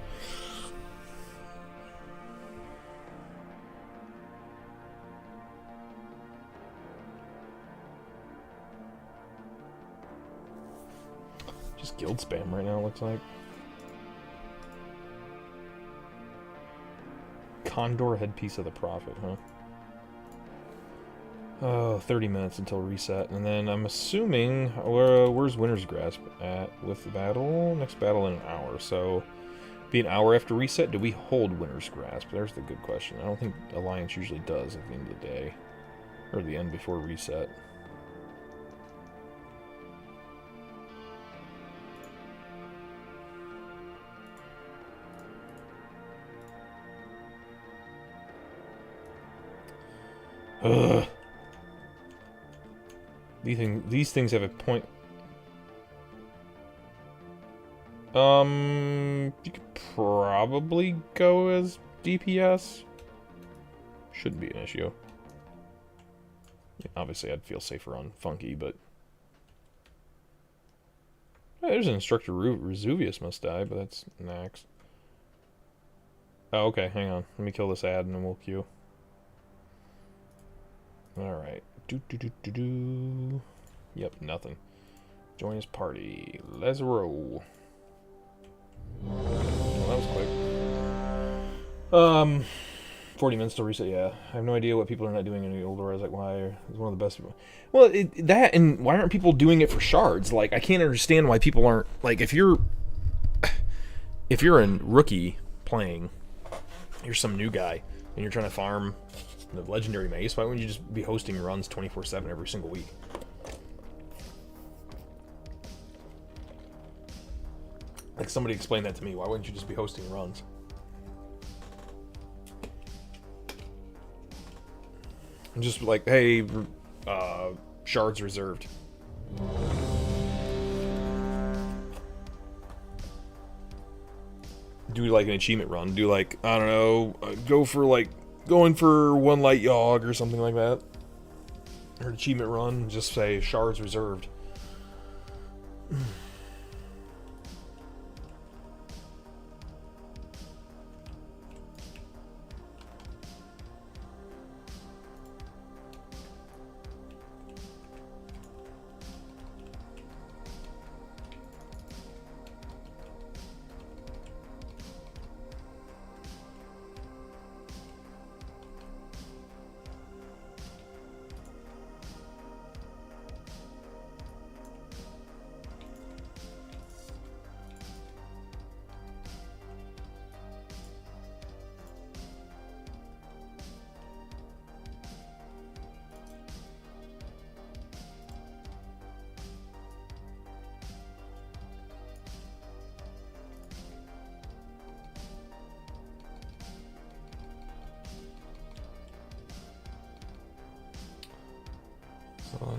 S5: Just guild spam right now, it looks like. Condor Headpiece of the Prophet, huh? Oh, 30 minutes until reset, and then I'm assuming where's Winter's Grasp at with the battle? Next battle in an hour, so be an hour after reset. Do we hold Winter's Grasp? There's the good question. I don't think Alliance usually does at the end of the day, or the end before reset. Ugh. These things have a point. You could probably go as DPS. Shouldn't be an issue. Obviously, I'd feel safer on Funky, but hey, there's an Instructor Resuvius must die, but that's Nax. Oh, okay. Hang on. Let me kill this ad, and then we'll queue. All right. Yep, nothing. Join his party. Let's roll. Well, that was quick. 40 minutes to reset, yeah. I have no idea what people are not doing any older. I was like, why? It's one of the best. Well, that, and why aren't people doing it for shards? Like, I can't understand why people aren't, like, if you're a rookie playing, you're some new guy, and you're trying to farm the legendary mace, why wouldn't you just be hosting runs 24/7 every single week? Like, somebody explain that to me. Why wouldn't you just be hosting runs? I'm just like, hey, shards reserved. Do like an achievement run. Do like, I don't know, go for like going for one light Yogg or something like that. Or an achievement run, just say shards reserved.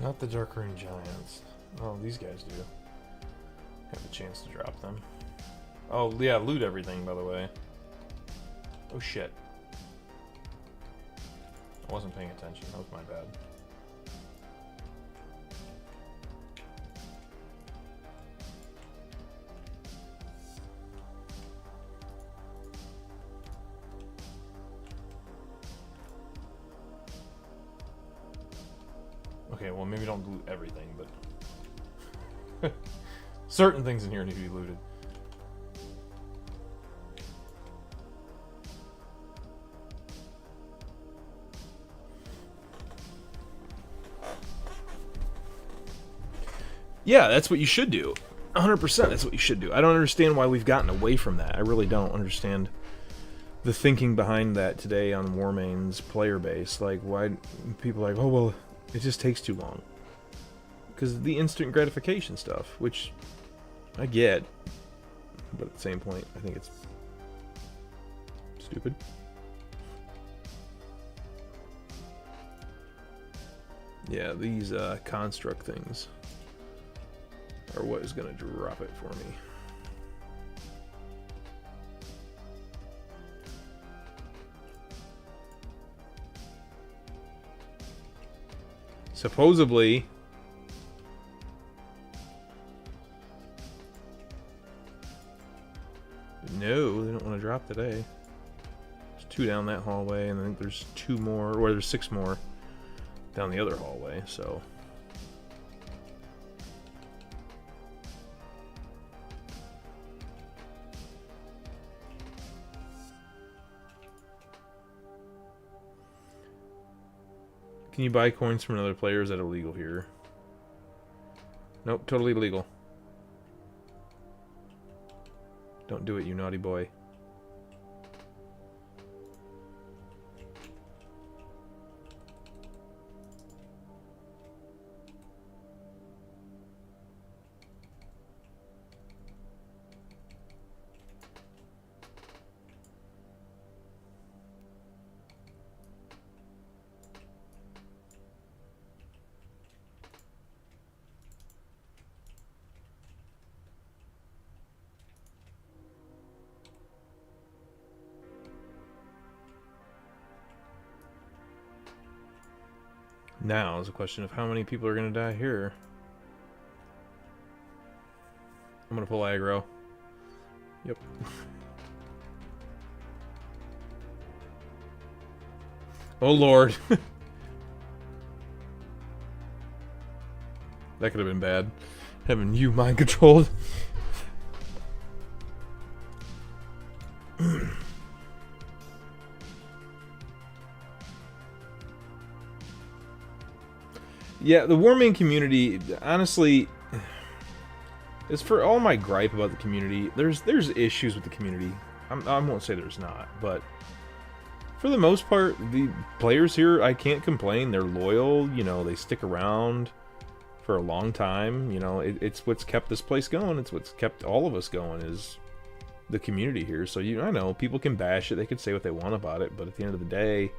S5: Not the Dark Rune Giants. Oh, these guys do. Have a chance to drop them. Oh, yeah, loot everything, by the way. Oh, shit. I wasn't paying attention. That was my bad. Okay, well, maybe don't loot everything, but... certain things in here need to be looted. Yeah, that's what you should do. 100% that's what you should do. I don't understand why we've gotten away from that. I really don't understand the thinking behind that today on Warmane's player base. Like, why people are like, oh, well, it just takes too long. Because of the instant gratification stuff, which I get. But at the same point, I think it's stupid. Yeah, these construct things are what is going to drop it for me. Supposedly, no, they don't want to drop today. There's 2 down that hallway, and I think there's 2 more, or there's 6 more down the other hallway, so... Can you buy coins from another player? Is that illegal here? Nope, totally legal. Don't do it, you naughty boy. Now is a question of how many people are going to die here. I'm going to pull aggro. Yep. Oh lord. That could have been bad. Having you mind controlled. Yeah, the Warmane community, honestly, is for all my gripe about the community. There's issues with the community. I won't say there's not, but for the most part, the players here, I can't complain. They're loyal, you know, they stick around for a long time. You know, it's what's kept this place going. It's what's kept all of us going is the community here. So, I know, people can bash it. They can say what they want about it, but at the end of the day,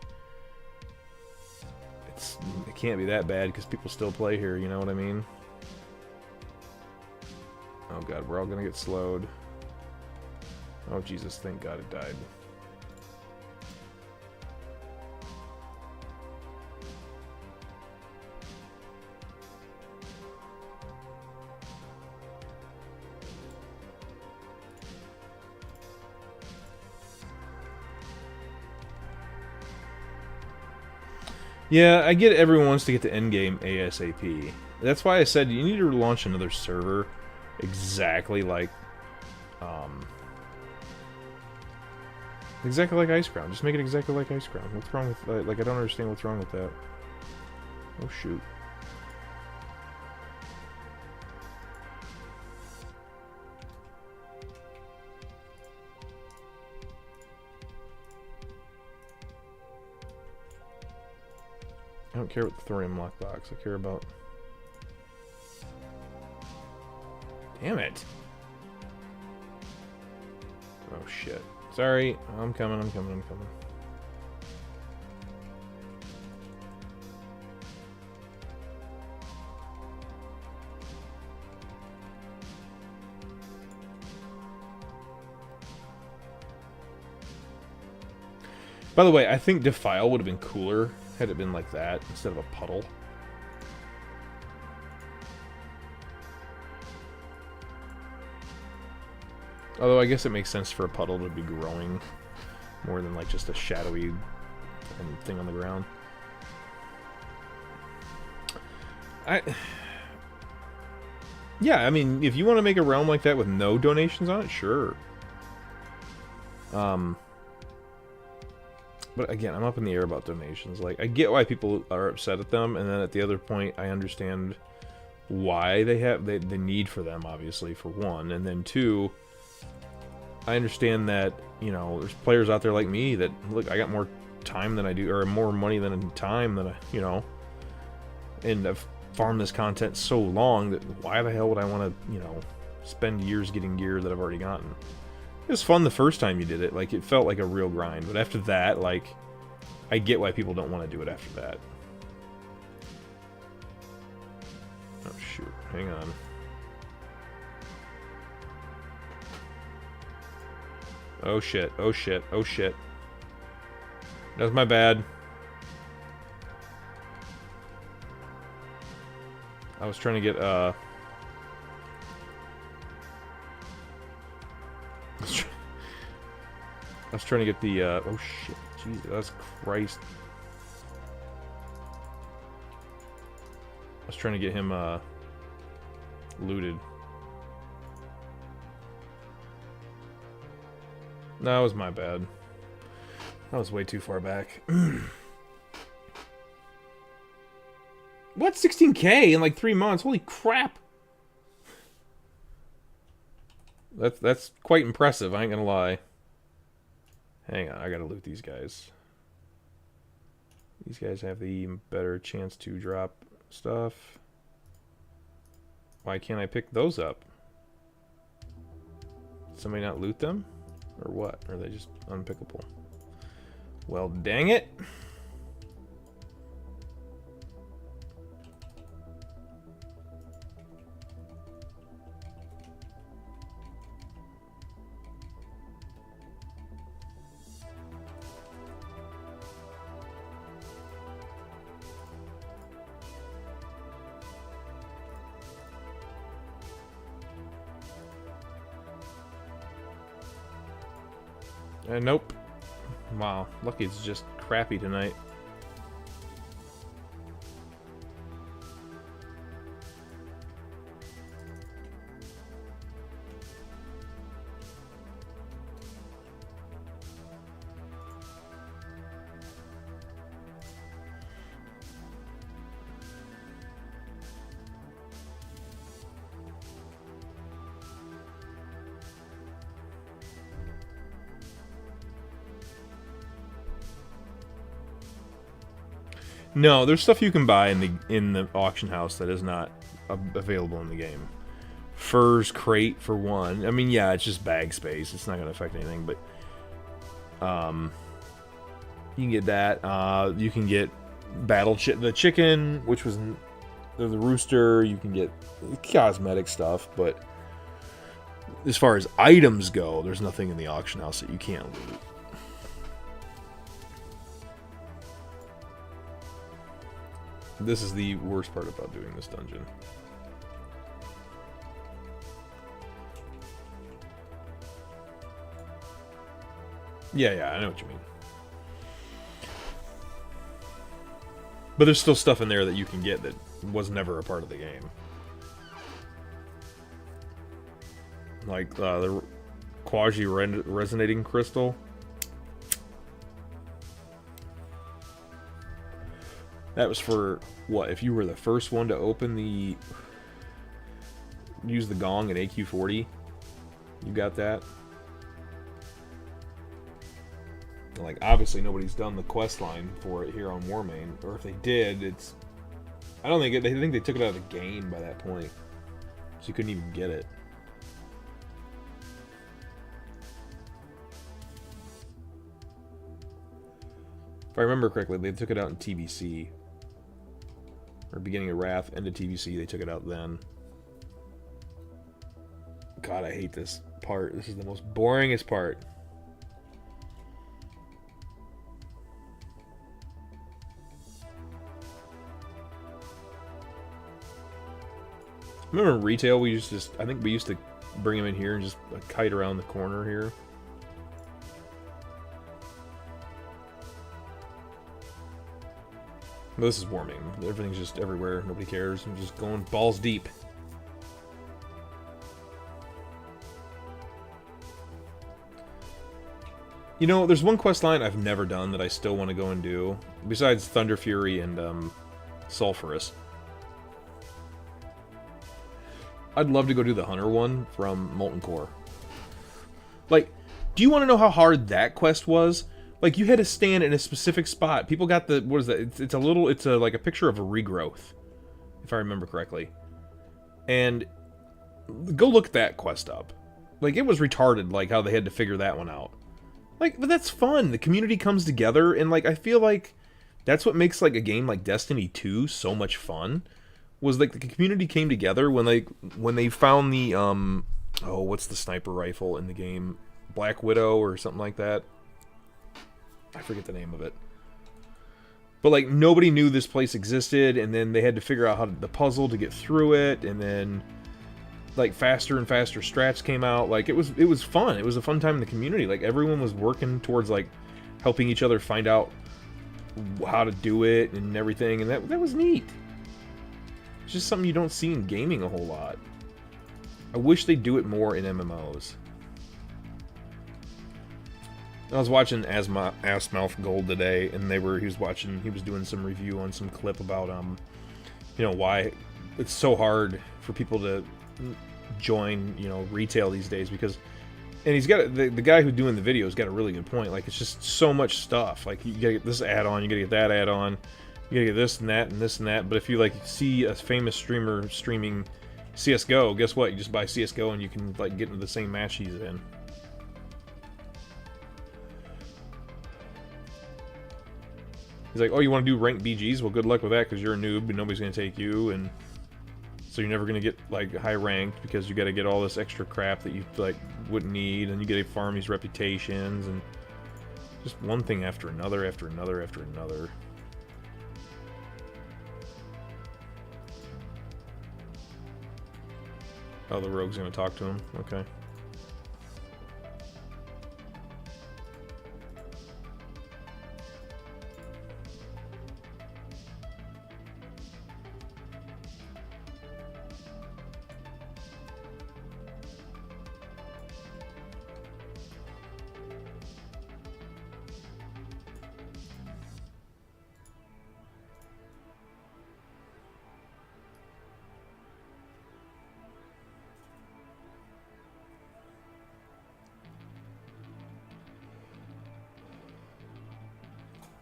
S5: it can't be that bad because people still play here, you know what I mean? Oh god, we're all gonna get slowed. Oh Jesus, thank god it died. Yeah, I get everyone wants to get to endgame ASAP. That's why I said you need to launch another server exactly like Icecrown. Just make it exactly like Icecrown. What's wrong with like I don't understand what's wrong with that. Oh shoot. I don't care about the thorium lockbox. I care about... Damn it! Oh shit. Sorry. I'm coming. By the way, I think Defile would have been cooler had it been like that instead of a puddle. Although I guess it makes sense for a puddle to be growing more than like just a shadowy thing on the ground. Yeah, I mean, if you want to make a realm like that with no donations on it, sure. But again, I'm up in the air about donations. Like, I get why people are upset at them, and then at the other point, I understand why they have the need for them, obviously, for one. And then two, I understand that, you know, there's players out there like me that, look, I got more time than I do, or more money than time than I, you know, and I've farmed this content so long that why the hell would I want to, you know, spend years getting gear that I've already gotten? It was fun the first time you did it, like, it felt like a real grind, but after that, like, I get why people don't want to do it after that. Oh, shoot. Hang on. Oh, shit. Oh, shit. Oh, shit. That's my bad. I was trying to get, I was trying to get the, oh shit, Jesus Christ. I was trying to get him, looted. That was my bad. That was way too far back. What? 16K in like 3 months? Holy crap! That's quite impressive, I ain't gonna lie. Hang on, I gotta loot these guys. These guys have the better chance to drop stuff. Why can't I pick those up? Did somebody not loot them? Or what? Or are they just unpickable? Well, dang it! Nope. Wow, lucky it's just crappy tonight. No, there's stuff you can buy in the auction house that is not available in the game. Furs crate for one. I mean, yeah, it's just bag space. It's not going to affect anything, but you can get that. You can get the chicken, which was the rooster. You can get cosmetic stuff, but as far as items go, there's nothing in the auction house that you can't loot. This is the worst part about doing this dungeon. Yeah, I know what you mean. But there's still stuff in there that you can get that was never a part of the game. Like the quasi-resonating crystal. That was for, what, if you were the first one to open use the gong at AQ40, you got that? Like, obviously nobody's done the quest line for it here on Warmane, or if they did, I don't think, they think they took it out of the game by that point, so you couldn't even get it. If I remember correctly, they took it out in TBC. Or beginning of Wrath, end of TBC, they took it out then. God, I hate this part. This is the most boringest part. Remember in retail, we used to I think we used to bring him in here and just kite around the corner here. But this is warming. Everything's just everywhere. Nobody cares. I'm just going balls deep. You know, there's one quest line I've never done that I still want to go and do, besides Thunder Fury and Sulphurous. I'd love to go do the Hunter one from Molten Core. Like, do you want to know how hard that quest was? Like, you had to stand in a specific spot. People got the, what is that? It's like a picture of a regrowth, if I remember correctly. And go look that quest up. Like, it was retarded, like, how they had to figure that one out. Like, but that's fun. The community comes together, and, like, I feel like that's what makes, like, a game like Destiny 2 so much fun. Was, like, the community came together when they found the, oh, what's the sniper rifle in the game? Black Widow or something like that? I forget the name of it. But, like, nobody knew this place existed, and then they had to figure out the puzzle to get through it, and then, like, faster and faster strats came out. Like, it was fun. It was a fun time in the community. Like, everyone was working towards, like, helping each other find out how to do it and everything, and that was neat. It's just something you don't see in gaming a whole lot. I wish they'd do it more in MMOs. I was watching Assmouth Gold today, and he was doing some review on some clip about, you know, why it's so hard for people to join, you know, retail these days, because, and he's got, the guy who's doing the video has got a really good point. Like, it's just so much stuff. Like, you gotta get this add-on, you gotta get that add-on, you gotta get this and that and this and that. But if you, like, see a famous streamer streaming CSGO, guess what? You just buy CSGO and you can, like, get into the same match he's in. He's like, oh, you want to do ranked BGs? Well, good luck with that, because you're a noob and nobody's going to take you, and so you're never going to get, like, high ranked, because you got to get all this extra crap that you, like, wouldn't need, and you got to farm these reputations, and just one thing after another, after another, after another. Oh, the rogue's going to talk to him? Okay.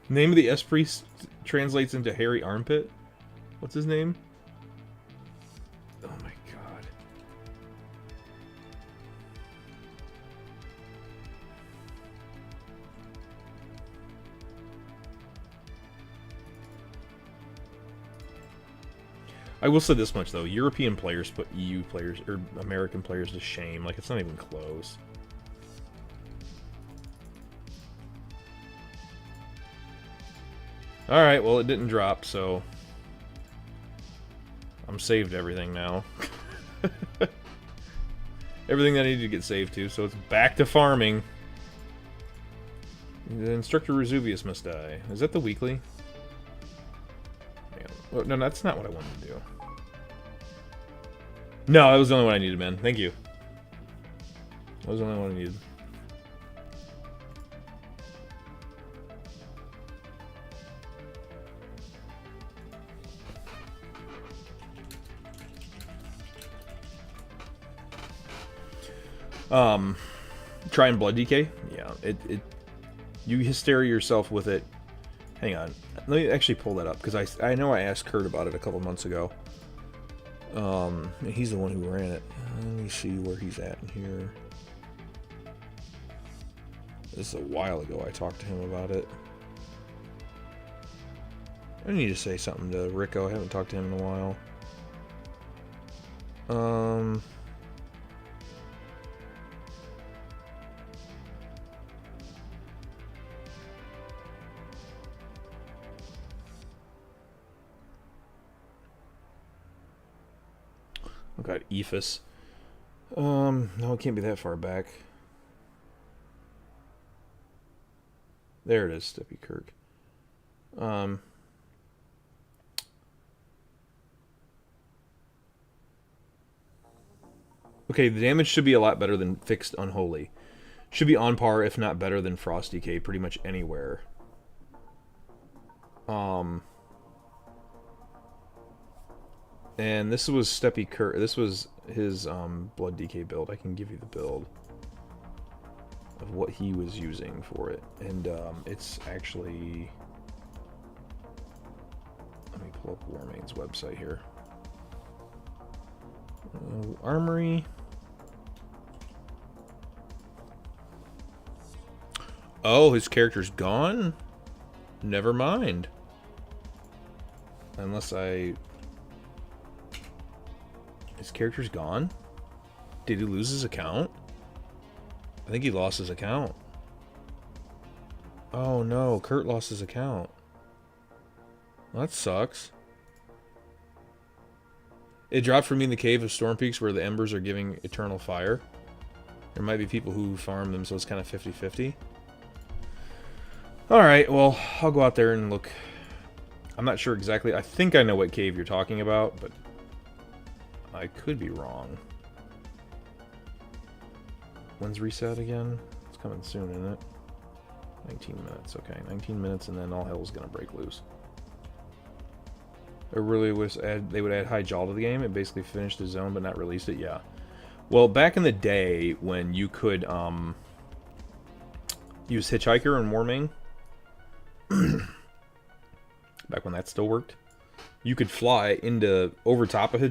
S5: Name of the Esprit translates into hairy armpit? What's his name? Oh my god. I will say this much though, European players put EU players, or American players, to shame. Like, it's not even close. Alright, well, it didn't drop, so I'm saved everything now. Everything that I needed to get saved to, so it's back to farming. The Instructor Resuvius must die. Is that the weekly? Oh, no, that's not what I wanted to do. No, that was the only one I needed, man. Thank you. That was the only one I needed. Trying Blood DK? Yeah, you hysteria yourself with it. Hang on. Let me actually pull that up, because I know I asked Kurt about it a couple months ago. He's the one who ran it. Let me see where he's at in here. This is a while ago I talked to him about it. I need to say something to Rico. I haven't talked to him in a while. got Ephus. No, it can't be that far back. There it is, Steppy Kirk. Okay, the damage should be a lot better than Fixed Unholy. Should be on par, if not better, than Frost Decay pretty much anywhere. And this was Steppy Kirk. This was his Blood Decay build. I can give you the build of what he was using for it. And it's actually... Let me pull up Warmane's website here. Armory. Oh, his character's gone? Never mind. Unless I... His character's gone? Did he lose his account? I think he lost his account. Oh no, Kurt lost his account. Well, that sucks. It dropped for me in the Cave of Storm Peaks where the embers are giving eternal fire. There might be people who farm them, so it's kind of 50-50. Alright, well, I'll go out there and look. I'm not sure exactly. I think I know what cave you're talking about, but I could be wrong. When's reset again? It's coming soon, isn't it? 19 minutes, okay. 19 minutes and then all hell's gonna break loose. I really wish they would add High Jaw to the game. It basically finished the zone but not released it, yeah. Well, back in the day when you could use Hitchhiker and Warmane, back when that still worked, you could fly over top of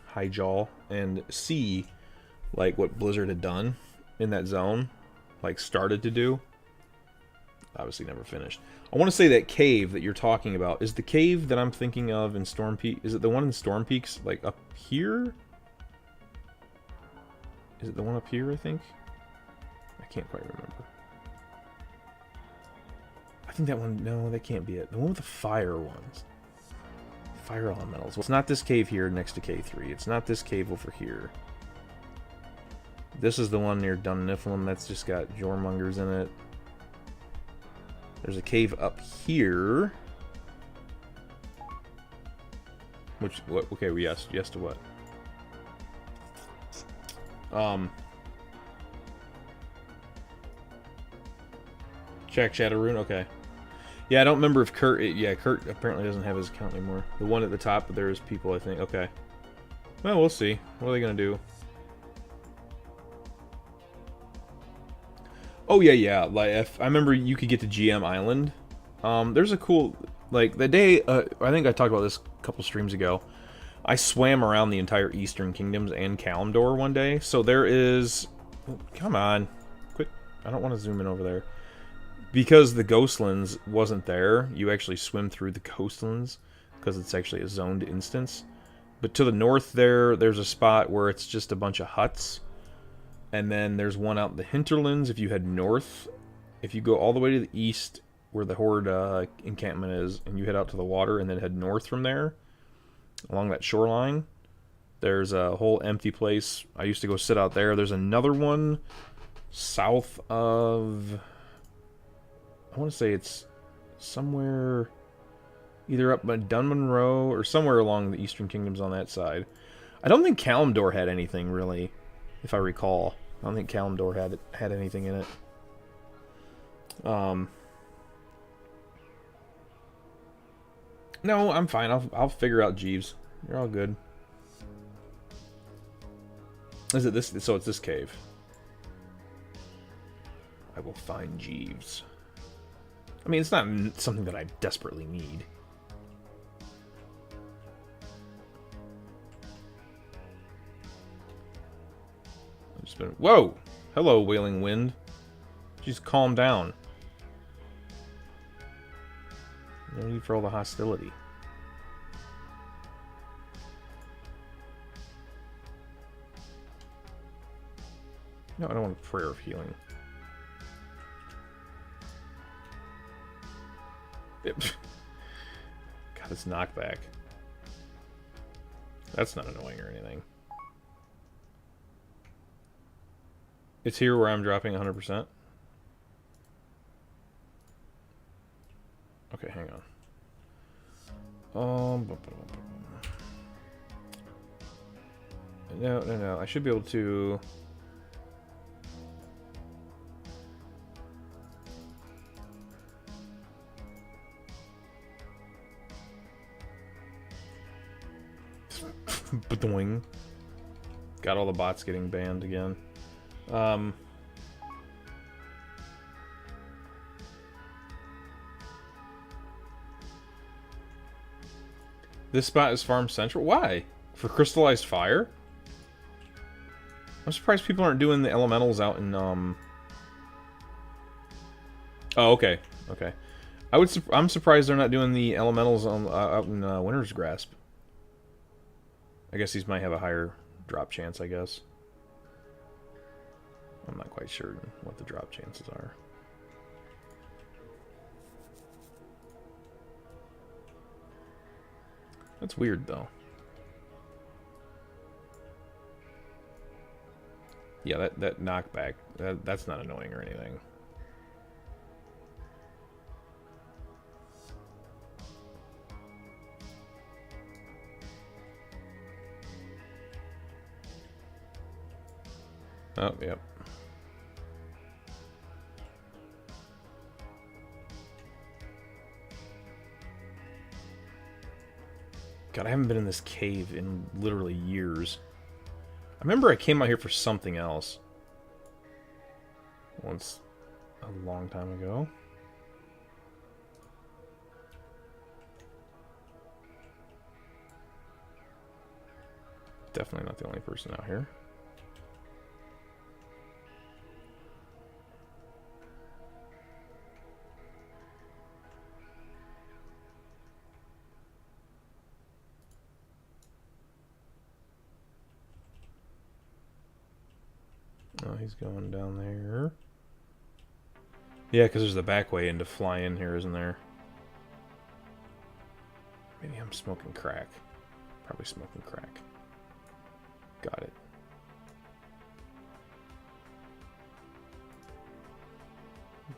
S5: High Jaw and see like what Blizzard had done in that zone, like started to do. Obviously never finished. I want to say that cave that you're talking about is the cave that I'm thinking of in Storm Peak. Is it the one in Storm Peaks, like up here? Is it the one up here, I think? I can't quite remember. I think that one, no, that can't be it. The one with the fire ones. Fire elementals. Well, it's not this cave here next to K3. It's not this cave over here. This is the one near Dun Niflheim that's just got Jormungers in it. There's a cave up here. Which, what, okay, yes to what? Check Shadowrune, okay. Yeah, I don't remember if Kurt, yeah, Kurt apparently doesn't have his account anymore. The one at the top, but there's people, I think, okay. Well, we'll see. What are they gonna do? Oh, yeah, like, if, I remember you could get to GM Island. There's a cool, like, the day, I think I talked about this a couple streams ago. I swam around the entire Eastern Kingdoms and Kalimdor one day. So there is, oh, come on, quit, I don't want to zoom in over there. Because the Ghostlands wasn't there, you actually swim through the Ghostlands, because it's actually a zoned instance. But to the north there's a spot where it's just a bunch of huts. And then there's one out in the hinterlands if you head north. If you go all the way to the east where the Horde encampment is, and you head out to the water and then head north from there, along that shoreline, there's a whole empty place. I used to go sit out there. There's another one south of... I want to say it's somewhere either up by Dunmonroe or somewhere along the Eastern Kingdoms on that side. I don't think Kalimdor had anything, really, if I recall. I don't think Kalimdor had anything in it. No, I'm fine. I'll figure out Jeeves. You're all good. Is it this? So it's this cave. I will find Jeeves. I mean, it's not something that I desperately need. I've just been... Whoa! Hello, Wailing Wind. Just calm down. No need for all the hostility. No, I don't want a prayer of healing. God, it's knockback. That's not annoying or anything. It's here where I'm dropping 100%. Okay, hang on. No. I should be able to... Badoing. Got all the bots getting banned again. This spot is farm central? Why? For crystallized fire? I'm surprised people aren't doing the elementals out in, Oh, okay. Okay. I'm surprised they're not doing the elementals out in Winter's Grasp. I guess these might have a higher drop chance, I guess. I'm not quite sure what the drop chances are. That's weird, though. Yeah, that knockback, that's not annoying or anything. Oh, yep. God, I haven't been in this cave in literally years. I remember I came out here for something else. Once, a long time ago. Definitely not the only person out here. Oh, he's going down there. Yeah, because there's the back way in to fly in here, isn't there? Maybe I'm smoking crack. Probably smoking crack. Got it.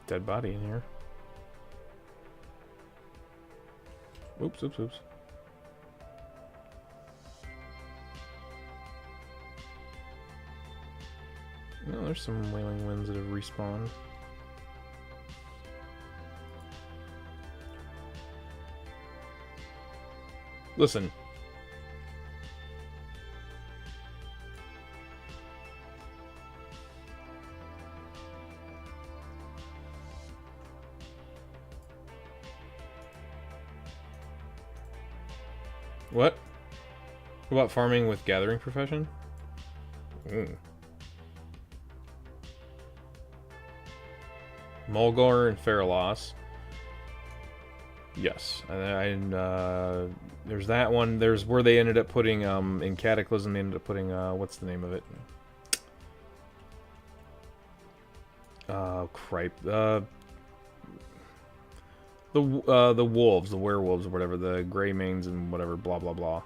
S5: Dead body in here. Oops, oops, oops. No, there's some Wailing Winds that have respawned. Listen. What? What about farming with Gathering Profession? Mulgar and Faralos. Yes, and there's that one. There's where they ended up putting in Cataclysm. They ended up putting what's the name of it? Cripe. The wolves, the werewolves, or whatever, the gray mains and whatever. Blah blah blah.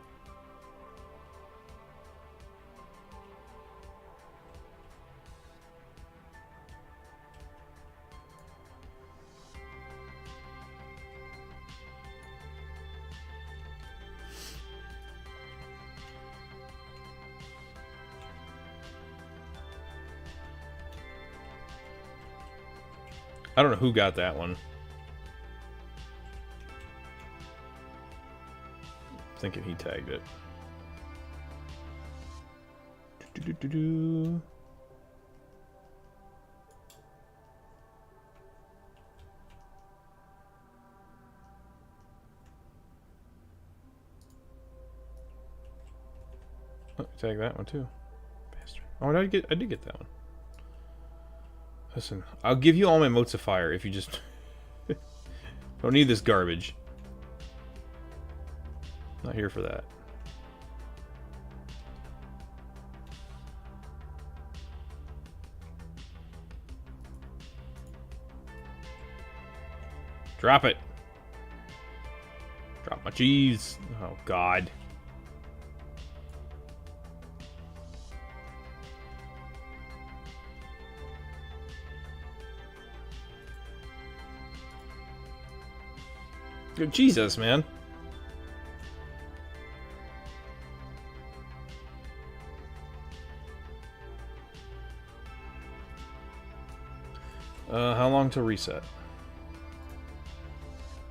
S5: I don't know who got that one. Thinking he tagged it. Oh, tag that one too. Bastard. Oh, I did get that one. Listen, I'll give you all my motes of fire if you just don't need this garbage. Not here for that. Drop it. Drop my cheese. Oh, God. Jesus, man. How long to reset?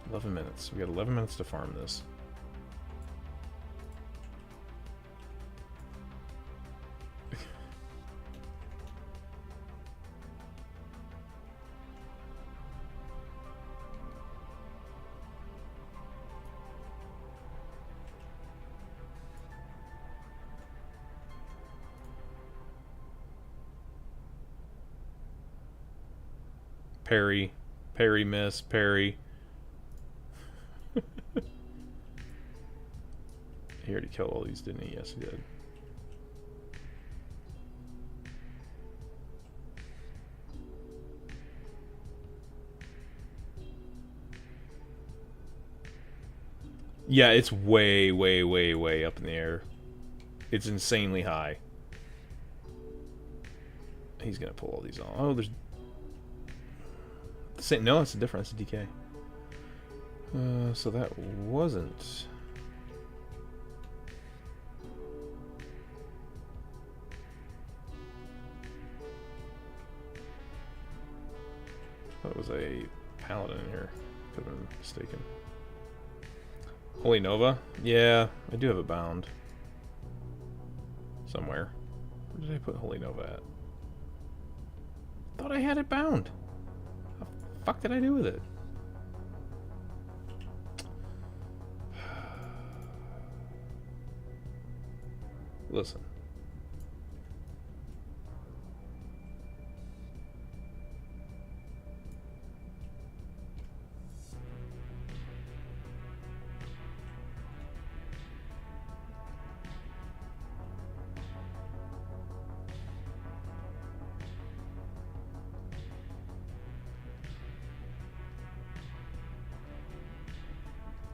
S5: 11 minutes. We got 11 minutes to farm this. Parry. Parry, miss. Parry. He already killed all these, didn't he? Yes, he did. Yeah, it's way, way, way, way up in the air. It's insanely high. He's gonna pull all these on. Oh, there's... No, it's a different. It's a DK. So that wasn't... That was a paladin in here. Could have been mistaken. Holy Nova? Yeah, I do have it bound. Somewhere. Where did I put Holy Nova at? Thought I had it bound. What the fuck did I do with it? Listen.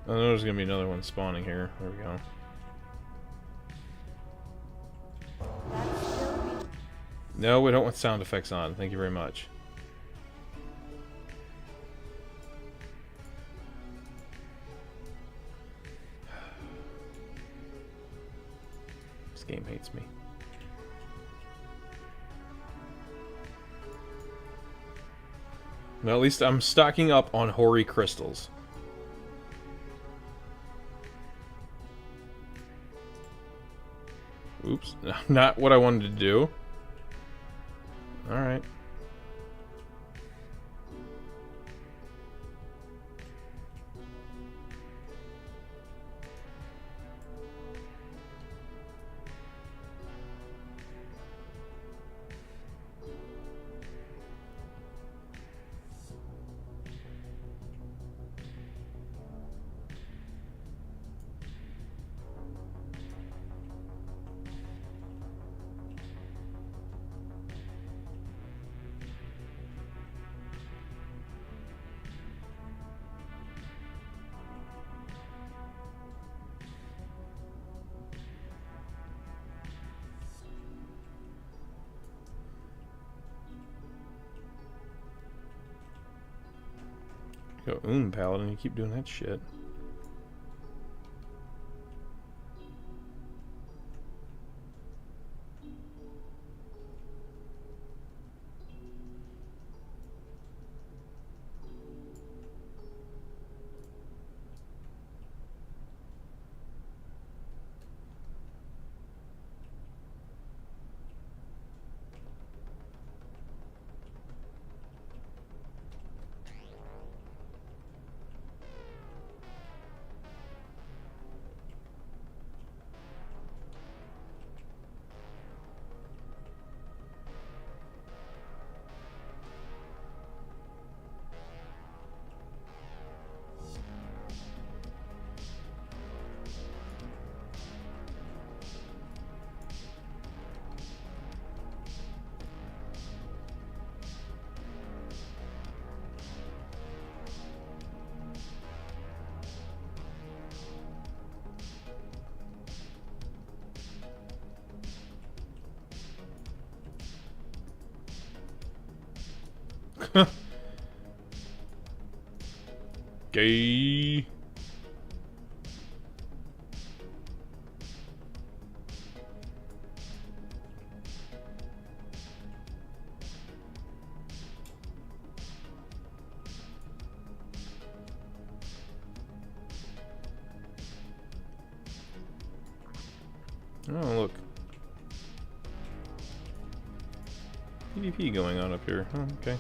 S5: I know there's gonna be another one spawning here. There we go. No, we don't want sound effects on. Thank you very much. This game hates me. Well, at least I'm stocking up on hoary crystals. Oops, not what I wanted to do. Alright. Go, Paladin, you keep doing that shit. Gay. Oh, look. PvP going on up here. Oh, okay.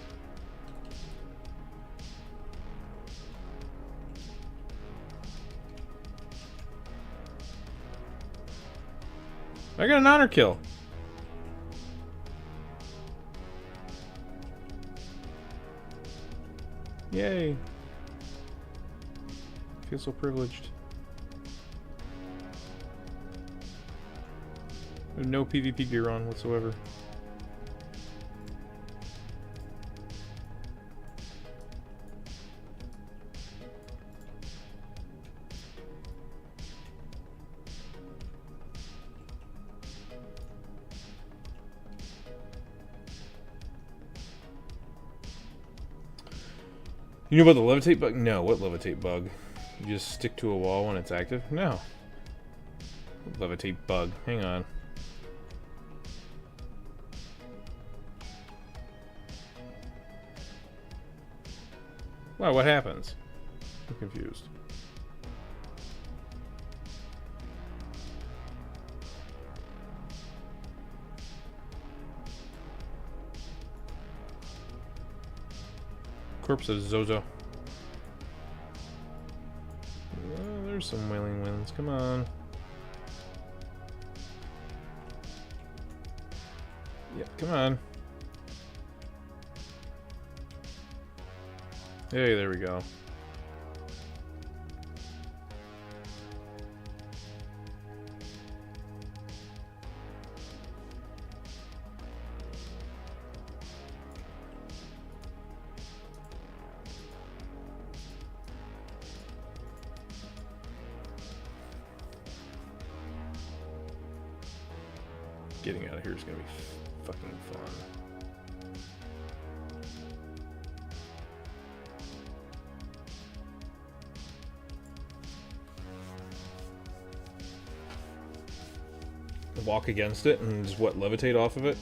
S5: I got an honor kill. Yay. I feel so privileged. No PvP gear on whatsoever. You know about the levitate bug? No, what levitate bug? You just stick to a wall when it's active? No. Levitate bug. Hang on. Wow, what happens? I'm confused. Corpse of Zozo. Oh, there's some Wailing Winds. Come on. Yeah, come on. Hey, there we go. Getting out of here is gonna be fucking fun. Walk against it and just what, levitate off of it?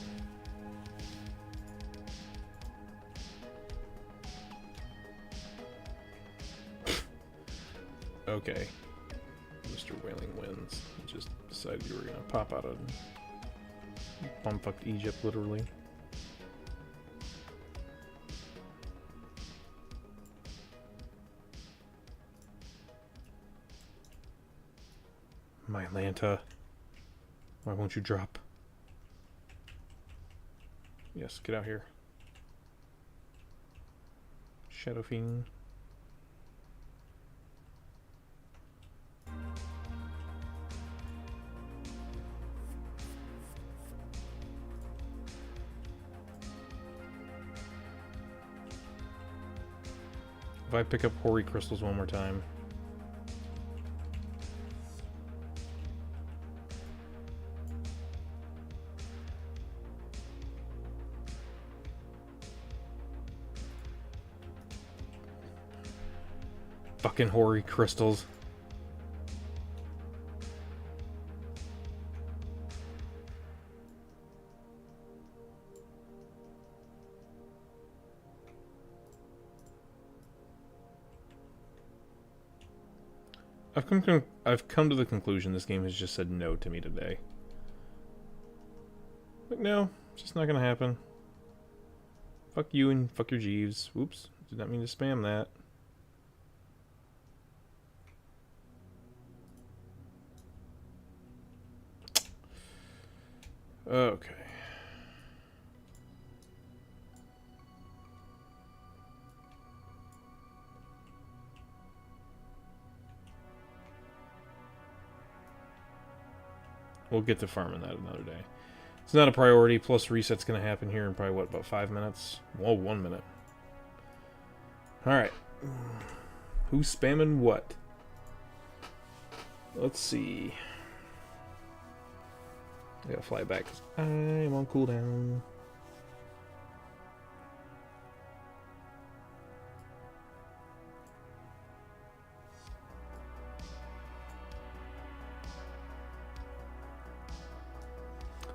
S5: Okay. Mr. Wailing Winds. You just decided you were gonna pop out of bumfucked Egypt, literally. My Lanta. Why won't you drop? Yes, get out here. Shadow Fiend. If I pick up Hoary Crystals one more time. Fucking Hoary Crystals. I've come to the conclusion this game has just said no to me today. Like, no, it's just not gonna happen. Fuck you and fuck your Jeeves. Oops, did not mean to spam that. Okay. We'll get to farming that another day. It's not a priority, plus reset's going to happen here in probably, what, about 5 minutes? Well, 1 minute. Alright. Who's spamming what? Let's see. I gotta fly back because I'm on cooldown.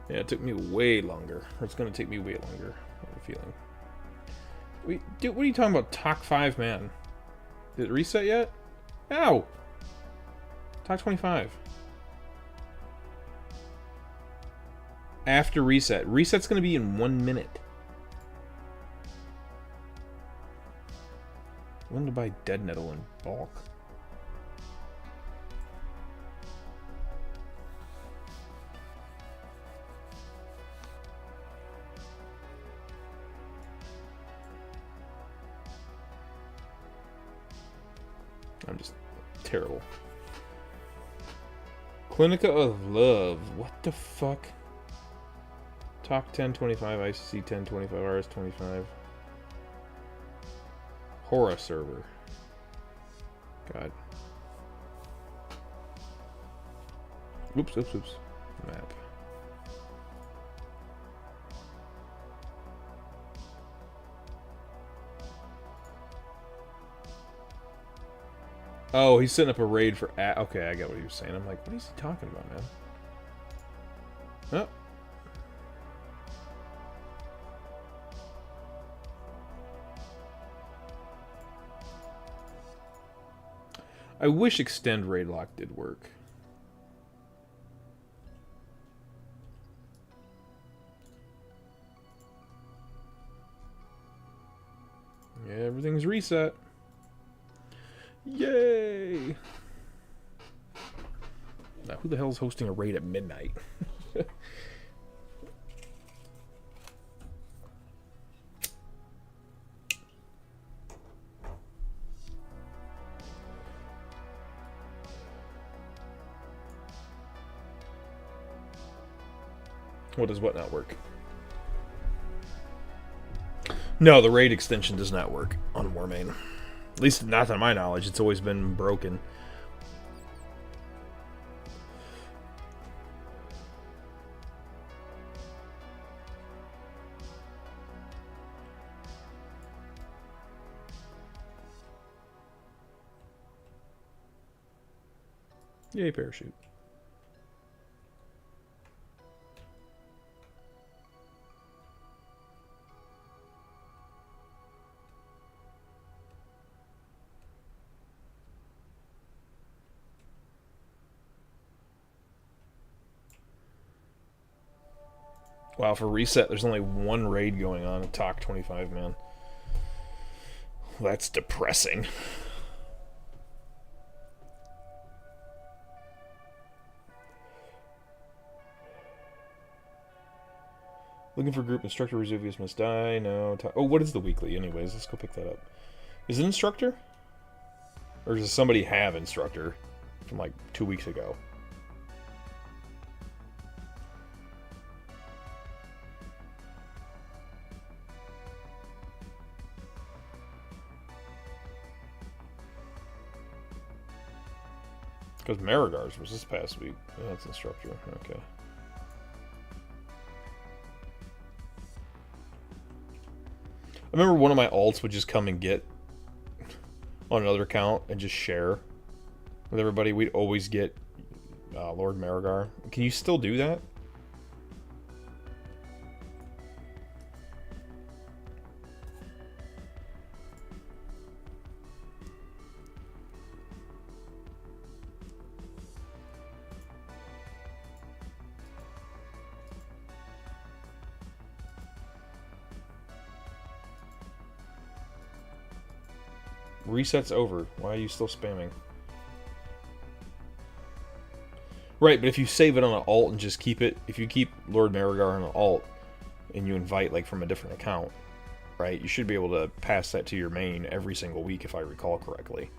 S5: Yeah, it took me way longer. Or it's gonna take me way longer, I have a feeling. Wait, dude, what are you talking about? TOC 5, man. Did it reset yet? Ow! TOC 25. After reset. Reset's going to be in 1 minute. When to buy Dead Nettle in bulk? I'm just terrible. Clinica of Love. What the fuck? Talk 1025, ICC 1025, RS 25. Hora server. God. Oops. Map. Oh, he's setting up a raid for... Okay, I get what he was saying. I'm like, what is he talking about, man? Oh. I wish Extend Raid Lock did work. Yeah, everything's reset. Yay! Now, who the hell is hosting a raid at midnight? What does what not work? No, the raid extension does not work on Warmane. At least not to my knowledge. It's always been broken. Yay, parachute. Wow, for reset, there's only one raid going on at Talk 25, man. That's depressing. Looking for group instructor. Resuvius must die. No. Oh, what is the weekly? Anyways, let's go pick that up. Is it instructor? Or does somebody have instructor from like 2 weeks ago? Because Marigar's was this past week. Yeah, that's instructor. Okay. I remember one of my alts would just come and get on another account and just share with everybody. We'd always get Lord Marigar. Can you still do that? Reset's over. Why are you still spamming? Right, but if you save it on an alt and just keep it, if you keep Lord Marigar on an alt and you invite like from a different account, right, you should be able to pass that to your main every single week if I recall correctly.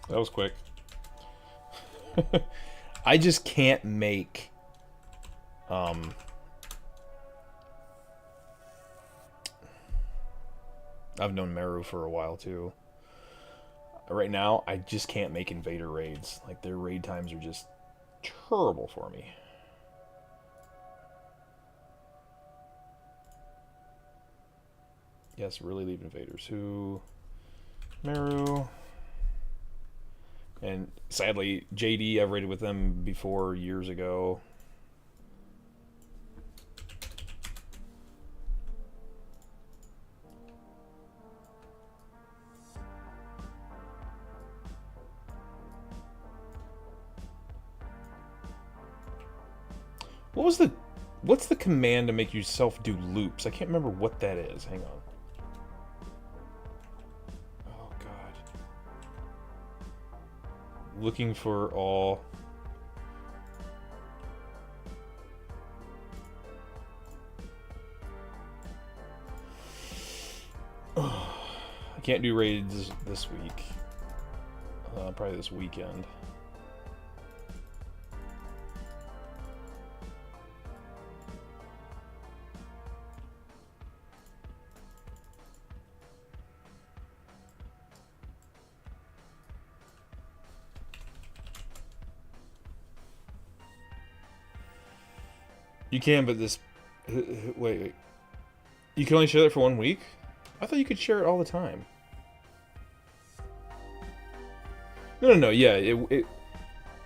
S5: That was quick. I just can't make... I've known Meru for a while, too. Right now, I just can't make Invader raids. Like, their raid times are just terrible for me. Yes, really leave Invaders. Who? Meru. And sadly, JD, I've raided with them before years ago. What's the command to make yourself do loops? I can't remember what that is. Hang on. Oh god. Looking for all. I can't do raids this week. Probably this weekend. You can, but this... Wait. You can only share it for 1 week? I thought you could share it all the time. No. Yeah,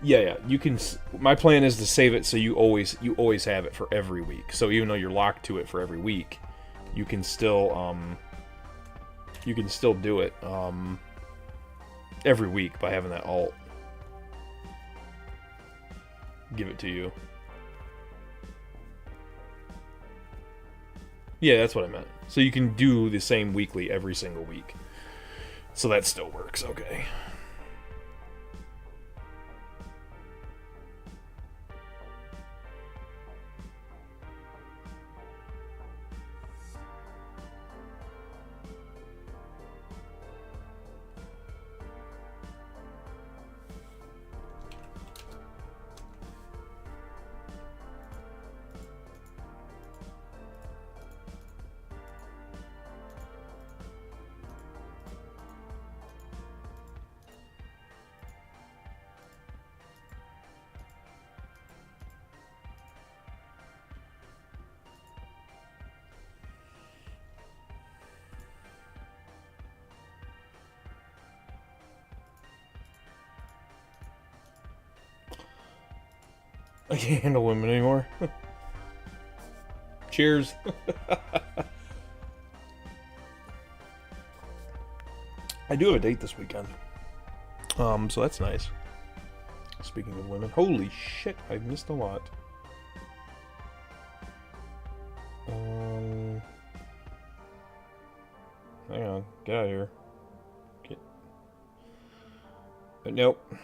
S5: yeah. You can... My plan is to save it so you always have it for every week. So even though you're locked to it for every week, you can still do it every week by having that alt. Give it to you. Yeah, that's what I meant. So you can do the same weekly every single week. So that still works, okay. I can't handle women anymore. Cheers. I do have a date this weekend. So that's nice. Speaking of women. Holy shit, I've missed a lot. Hang on, get out of here. Nope.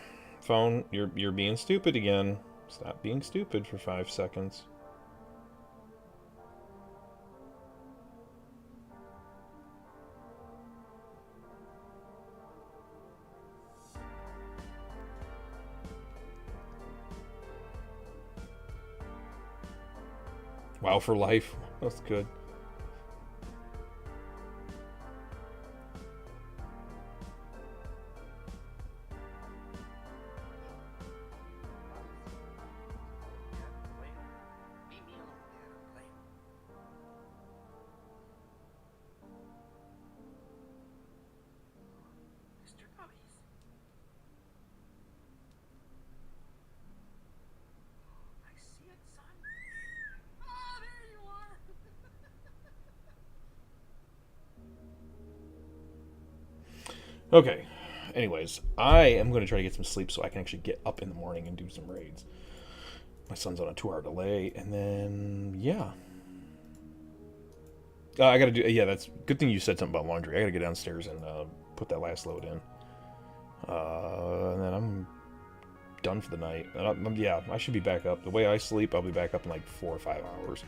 S5: Phone, you're being stupid again. Stop being stupid for 5 seconds. Wow for life. That's good. Okay, anyways, I am going to try to get some sleep so I can actually get up in the morning and do some raids. My son's on a 2-hour delay, and then, yeah. I gotta do, yeah, that's, good thing you said something about laundry. I gotta get downstairs and put that last load in. And then I'm done for the night. Yeah, I should be back up. The way I sleep, I'll be back up in like 4 or 5 hours.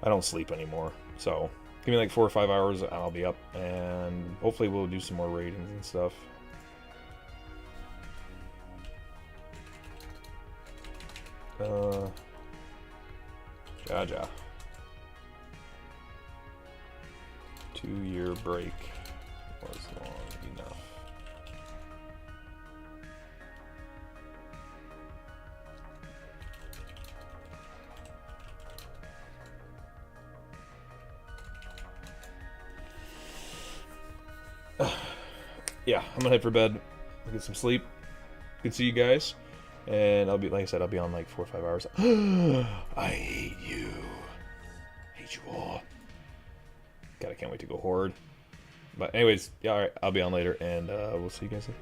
S5: I don't sleep anymore, so... Give me like 4 or 5 hours and I'll be up, and hopefully we'll do some more raiding and stuff. Jaja. 2-year break was long enough. Yeah, I'm gonna head for bed. I'll get some sleep. Good to see you guys. And I'll be, like I said, I'll be on like 4 or 5 hours. I hate you. Hate you all. God, I can't wait to go horde. But anyways, yeah, alright, I'll be on later, and we'll see you guys later.